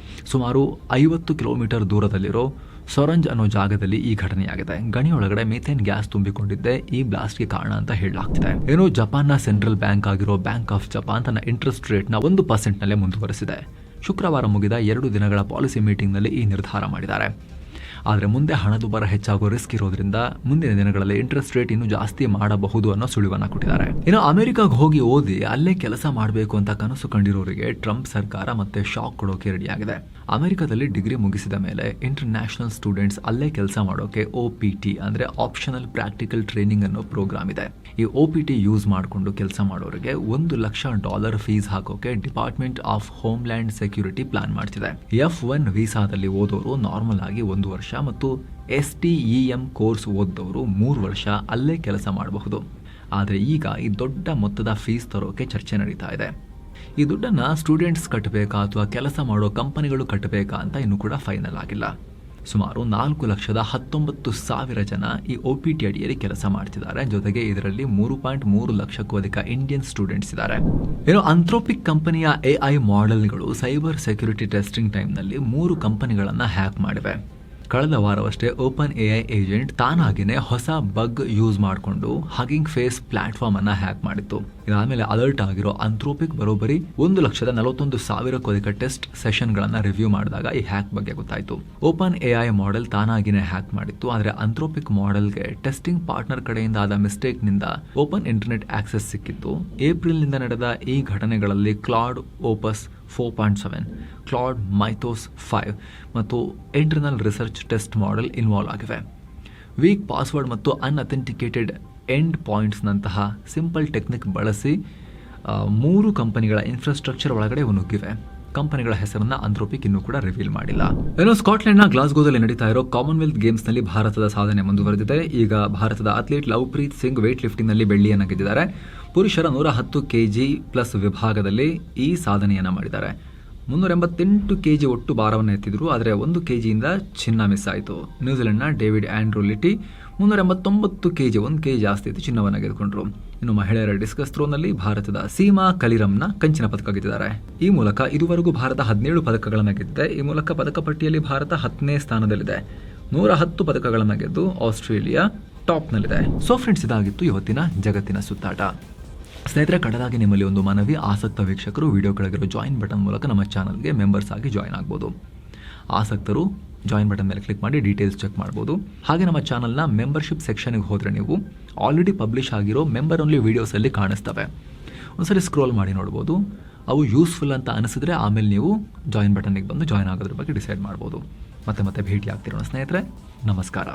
ಸುಮಾರು 50 ಕಿಲೋಮೀಟರ್ ದೂರದಲ್ಲಿರೋ ಸೊರಂಜ್ ಅನ್ನೋ ಜಾಗದಲ್ಲಿ ಈ ಘಟನೆಯಾಗಿದೆ. ಗಣಿಯೊಳಗಡೆ ಮಿಥೇನ್ ಗ್ಯಾಸ್ ತುಂಬಿಕೊಂಡಿದ್ದೆ ಈ ಬ್ಲಾಸ್ಟ್ಗೆ ಕಾರಣ ಅಂತ ಹೇಳಲಾಗ್ತಿದೆ. ಏನು ಜಪಾನ್ನ ಸೆಂಟ್ರಲ್ ಬ್ಯಾಂಕ್ ಆಗಿರೋ ಬ್ಯಾಂಕ್ ಆಫ್ ಜಪಾನ್ ತನ್ನ ಇಂಟ್ರೆಸ್ಟ್ ರೇಟ್ನ 1% ನಲ್ಲೇ ಮುಂದುವರೆಸಿದೆ. ಶುಕ್ರವಾರ ಮುಗಿದ 2 ದಿನಗಳ ಪಾಲಿಸಿ ಮೀಟಿಂಗ್ನಲ್ಲಿ ಈ ನಿರ್ಧಾರ ಮಾಡಿದ್ದಾರೆ. ಆದರೆ ಮುಂದೆ ಹಣದುಬ್ಬರ ಹೆಚ್ಚಾಗೋ ರಿಸ್ಕ್ ಇರೋದ್ರಿಂದ ಮುಂದಿನ ದಿನಗಳಲ್ಲಿ ಇಂಟ್ರೆಸ್ಟ್ ರೇಟ್ ಇನ್ನೂ ಜಾಸ್ತಿ ಮಾಡಬಹುದು ಅನ್ನೋ ಸುಳಿವನ್ನ ಕೊಟ್ಟಿದ್ದಾರೆ. ಇನ್ನು ಅಮೆರಿಕಾಗೆ ಹೋಗಿ ಓದಿ ಅಲ್ಲೇ ಕೆಲಸ ಮಾಡಬೇಕು ಅಂತ ಕನಸು ಕಂಡಿರೋರಿಗೆ ಟ್ರಂಪ್ ಸರ್ಕಾರ ಮತ್ತೆ ಶಾಕ್ ಕೊಡೋಕೆ ರೆಡಿಯಾಗಿದೆ. ಅಮೆರಿಕದಲ್ಲಿ ಡಿಗ್ರಿ ಮುಗಿಸಿದ ಮೇಲೆ ಇಂಟರ್ನ್ಯಾಷನಲ್ ಸ್ಟೂಡೆಂಟ್ಸ್ ಅಲ್ಲೇ ಕೆಲಸ ಮಾಡೋಕೆ OPT ಅಂದ್ರೆ ಆಪ್ಷನಲ್ ಪ್ರಾಕ್ಟಿಕಲ್ ಟ್ರೈನಿಂಗ್ ಅನ್ನೋ ಪ್ರೋಗ್ರಾಮ್ ಇದೆ. ಈ OPT ಯೂಸ್ ಮಾಡಿಕೊಂಡು ಕೆಲಸ ಮಾಡೋರಿಗೆ $1 ಲಕ್ಷ ಫೀಸ್ ಹಾಕೋಕೆ department of homeland security plan ಮಾಡ್ತಿದೆ. F1 ವೀಸಾದಲ್ಲಿ ಓದೋರು ನಾರ್ಮಲ್ ಆಗಿ 1 ವರ್ಷ ಮತ್ತು STEM ಕೋರ್ಸ್ ಓದ್ದವರು 3 ವರ್ಷ ಅಲ್ಲೇ ಕೆಲಸ ಮಾಡಬಹುದು. ಆದರೆ ಈಗ ಈ ದೊಡ್ಡ ಮೊತ್ತದ ಫೀಸ್ ತರೋಕೆ ಚರ್ಚೆ ನಡೀತಾ ಇದೆ. ಈ ದುಡ್ಡನ್ನು ಸ್ಟೂಡೆಂಟ್ಸ್ ಕಟ್ಟಬೇಕಾ ಅಥವಾ ಕೆಲಸ ಮಾಡೋ ಕಂಪನಿಗಳು ಕಟ್ಟಬೇಕಾ ಅಂತ ಇನ್ನೂ ಕೂಡ ಫೈನಲ್ ಆಗಿಲ್ಲ. ಸುಮಾರು 4,19,000 ಜನ ಈ OPT ಅಡಿಯಲ್ಲಿ ಕೆಲಸ ಮಾಡ್ತಿದ್ದಾರೆ. ಜೊತೆಗೆ ಇದರಲ್ಲಿ 3.3 ಲಕ್ಷಕ್ಕೂ ಅಧಿಕ ಇಂಡಿಯನ್ ಸ್ಟೂಡೆಂಟ್ಸ್ ಇದ್ದಾರೆ. ಏನು ಅಂಥ್ರೋಪಿಕ್ ಕಂಪನಿಯ AI ಮಾಡೆಲ್ಗಳು ಸೈಬರ್ ಸೆಕ್ಯೂರಿಟಿ ಟೆಸ್ಟಿಂಗ್ ಟೈಮ್ನಲ್ಲಿ 3 ಕಂಪನಿಗಳನ್ನು ಹ್ಯಾಕ್ ಮಾಡಿವೆ. ಕಳೆದ ವಾರವಷ್ಟೇ ಓಪನ್ AI ಏಜೆಂಟ್ ತಾನಾಗಿನೇ ಹೊಸ ಬಗ್ ಯೂಸ್ ಮಾಡಿಕೊಂಡು ಹಗಿಂಗ್ ಫೇಸ್ ಪ್ಲಾಟ್ಫಾರ್ಮ್ ಅನ್ನ ಹ್ಯಾಕ್ ಮಾಡಿತ್ತು. ಇದಾದ್ಮೇಲೆ ಅಲರ್ಟ್ ಆಗಿರೋ ಅಂಥ್ರೋಪಿಕ್ ಬರೋಬ್ಬರಿ 1,41,000ಕ್ಕೂ ಅಧಿಕ ಟೆಸ್ಟ್ ಸೆಷನ್ಗಳನ್ನು ರಿವ್ಯೂ ಮಾಡಿದಾಗ ಈ ಹ್ಯಾಕ್ ಬಗ್ಗೆ ಗೊತ್ತಾಯಿತು. ಓಪನ್ AI ಮಾಡೆಲ್ ತಾನಾಗಿನೇ ಹ್ಯಾಕ್ ಮಾಡಿತ್ತು. ಆದರೆ ಅಂಥ್ರೋಪಿಕ್ ಮಾಡೆಲ್ಗೆ ಟೆಸ್ಟಿಂಗ್ ಪಾರ್ಟ್ನರ್ ಕಡೆಯಿಂದ ಆದ ಮಿಸ್ಟೇಕ್ನಿಂದ ಓಪನ್ ಇಂಟರ್ನೆಟ್ ಆಕ್ಸೆಸ್ ಸಿಕ್ಕಿತ್ತು. ಏಪ್ರಿಲ್ನಿಂದ ನಡೆದ ಈ ಘಟನೆಗಳಲ್ಲಿ ಕ್ಲಾಡ್ ಓಪಸ್ 4.7, ಕ್ಲಾಡ್ ಮೈಥೋಸ್ 5 ಮತ್ತು internal research test model involve ಆಗಿವೆ. ವೀಕ್ ಪಾಸ್ವರ್ಡ್ ಮತ್ತು ಅನ್ಅಥೆಂಟಿಕೇಟೆಡ್ ಎಂಡ್ ಪಾಯಿಂಟ್ಸ್ನಂತಹ ಸಿಂಪಲ್ ಟೆಕ್ನಿಕ್ ಬಳಸಿ 3 ಕಂಪನಿಗಳ ಇನ್ಫ್ರಾಸ್ಟ್ರಕ್ಚರ್ ಒಳಗಡೆ ನುಗ್ಗಿವೆ. ಕಂಪನಿಗಳ ಹೆಸರನ್ನ ಅಂಥ್ರೋಪಿಕ್ ಇನ್ನೂ ಕೂಡ ರಿವೀಲ್ ಮಾಡಿಲ್ಲ. ಇನ್ನು ಸ್ಕಾಟ್ಲೆಂಡ್ನ ಗ್ಲಾಸ್ಗೋದಲ್ಲಿ ನಡೀತಾ ಇರೋ ಕಾಮನ್ವೆಲ್ತ್ ಗೇಮ್ಸ್ ನಲ್ಲಿ ಭಾರತದ ಸಾಧನೆ ಮುಂದುವರೆದಿದೆ. ಈಗ ಭಾರತದ ಅಥ್ಲೀಟ್ ಲವ್ಪ್ರೀತ್ ಸಿಂಗ್ ವೇಟ್ ಲಿಫ್ಟಿಂಗ್ ನಲ್ಲಿ ಬೆಳ್ಳಿಯನ್ನು ಗೆದ್ದಿದ್ದಾರೆ. ಪುರುಷರ 110 kg ಪ್ಲಸ್ ವಿಭಾಗದಲ್ಲಿ ಈ ಸಾಧನೆಯನ್ನ ಮಾಡಿದ್ದಾರೆ. 388 kg ಒಟ್ಟು ಭಾರವನ್ನು ಎತ್ತಿದ್ರು, ಆದರೆ 1 kgಯಿಂದ ಚಿನ್ನ ಮಿಸ್ ಆಯಿತು. ನ್ಯೂಜಿಲೆಂಡ್ನ ಡೇವಿಡ್ ಆಂಡ್ರೂ ಲಿಟಿ 389 kg, 1 kg ಜಾಸ್ತಿ ಇತ್ತು, ಚಿನ್ನವನ್ನು ಗೆದ್ದುಕೊಂಡ್ರು. ಇನ್ನು ಮಹಿಳೆಯರ ಡಿಸ್ಕಸ್ ಥ್ರೋನಲ್ಲಿ ಭಾರತದ ಸೀಮಾ ಕಲಿರಮ್ನ ಕಂಚಿನ ಪದಕ ಗೆದ್ದಿದ್ದಾರೆ. ಈ ಮೂಲಕ ಇದುವರೆಗೂ ಭಾರತ 17 ಪದಕಗಳನ್ನು ಗೆದ್ದಿದೆ. ಈ ಮೂಲಕ ಪದಕ ಪಟ್ಟಿಯಲ್ಲಿ ಭಾರತ 10ನೇ ಸ್ಥಾನದಲ್ಲಿದೆ. 110 ಪದಕಗಳನ್ನು ಗೆದ್ದು ಆಸ್ಟ್ರೇಲಿಯಾ ಟಾಪ್ನಲ್ಲಿದೆ. ಸೊ ಫ್ರೆಂಡ್ಸ್, ಇದಾಗಿತ್ತು ಇವತ್ತಿನ ಜಗತ್ತಿನ ಸುತ್ತಾಟ. ಸ್ನೇಹಿತರೆ, ಕಡಲಾಗಿ ನಿಮ್ಮಲ್ಲಿ ಒಂದು ಮನವಿ. ಆಸಕ್ತ ವೀಕ್ಷಕರು ವಿಡಿಯೋ ಕೆಳಗಿರೋ ಜಾಯಿನ್ ಬಟನ್ ಮೂಲಕ ನಮ್ಮ ಚಾನಲ್ಗೆ ಮೆಂಬರ್ಸ್ ಆಗಿ ಜಾಯಿನ್ ಆಗ್ಬೋದು. ಆಸಕ್ತರು ಜಾಯಿನ್ ಬಟನ್ ಮೇಲೆ ಕ್ಲಿಕ್ ಮಾಡಿ ಡೀಟೇಲ್ಸ್ ಚೆಕ್ ಮಾಡ್ಬೋದು. ಹಾಗೆ ನಮ್ಮ ಚಾನಲ್ನ ಮೆಂಬರ್ಶಿಪ್ ಸೆಕ್ಷನ್ಗೆ ಹೋದರೆ ನೀವು ಆಲ್ರೆಡಿ ಪಬ್ಲಿಷ್ ಆಗಿರೋ ಮೆಂಬರ್ ಓನ್ಲಿ ವೀಡಿಯೋಸಲ್ಲಿ ಕಾಣಿಸ್ತವೆ. ಒಂದ್ಸರಿ ಸ್ಕ್ರೋಲ್ ಮಾಡಿ ನೋಡ್ಬೋದು. ಅವು ಯೂಸ್ಫುಲ್ ಅಂತ ಅನಿಸಿದ್ರೆ ಆಮೇಲೆ ನೀವು ಜಾಯಿನ್ ಬಟನ್ಗೆ ಬಂದು ಜಾಯಿನ್ ಆಗೋದ್ರ ಬಗ್ಗೆ ಡಿಸೈಡ್ ಮಾಡ್ಬೋದು. ಮತ್ತೆ ಭೇಟಿ ಆಗ್ತಿರೋಣ ಸ್ನೇಹಿತರೆ. ನಮಸ್ಕಾರ.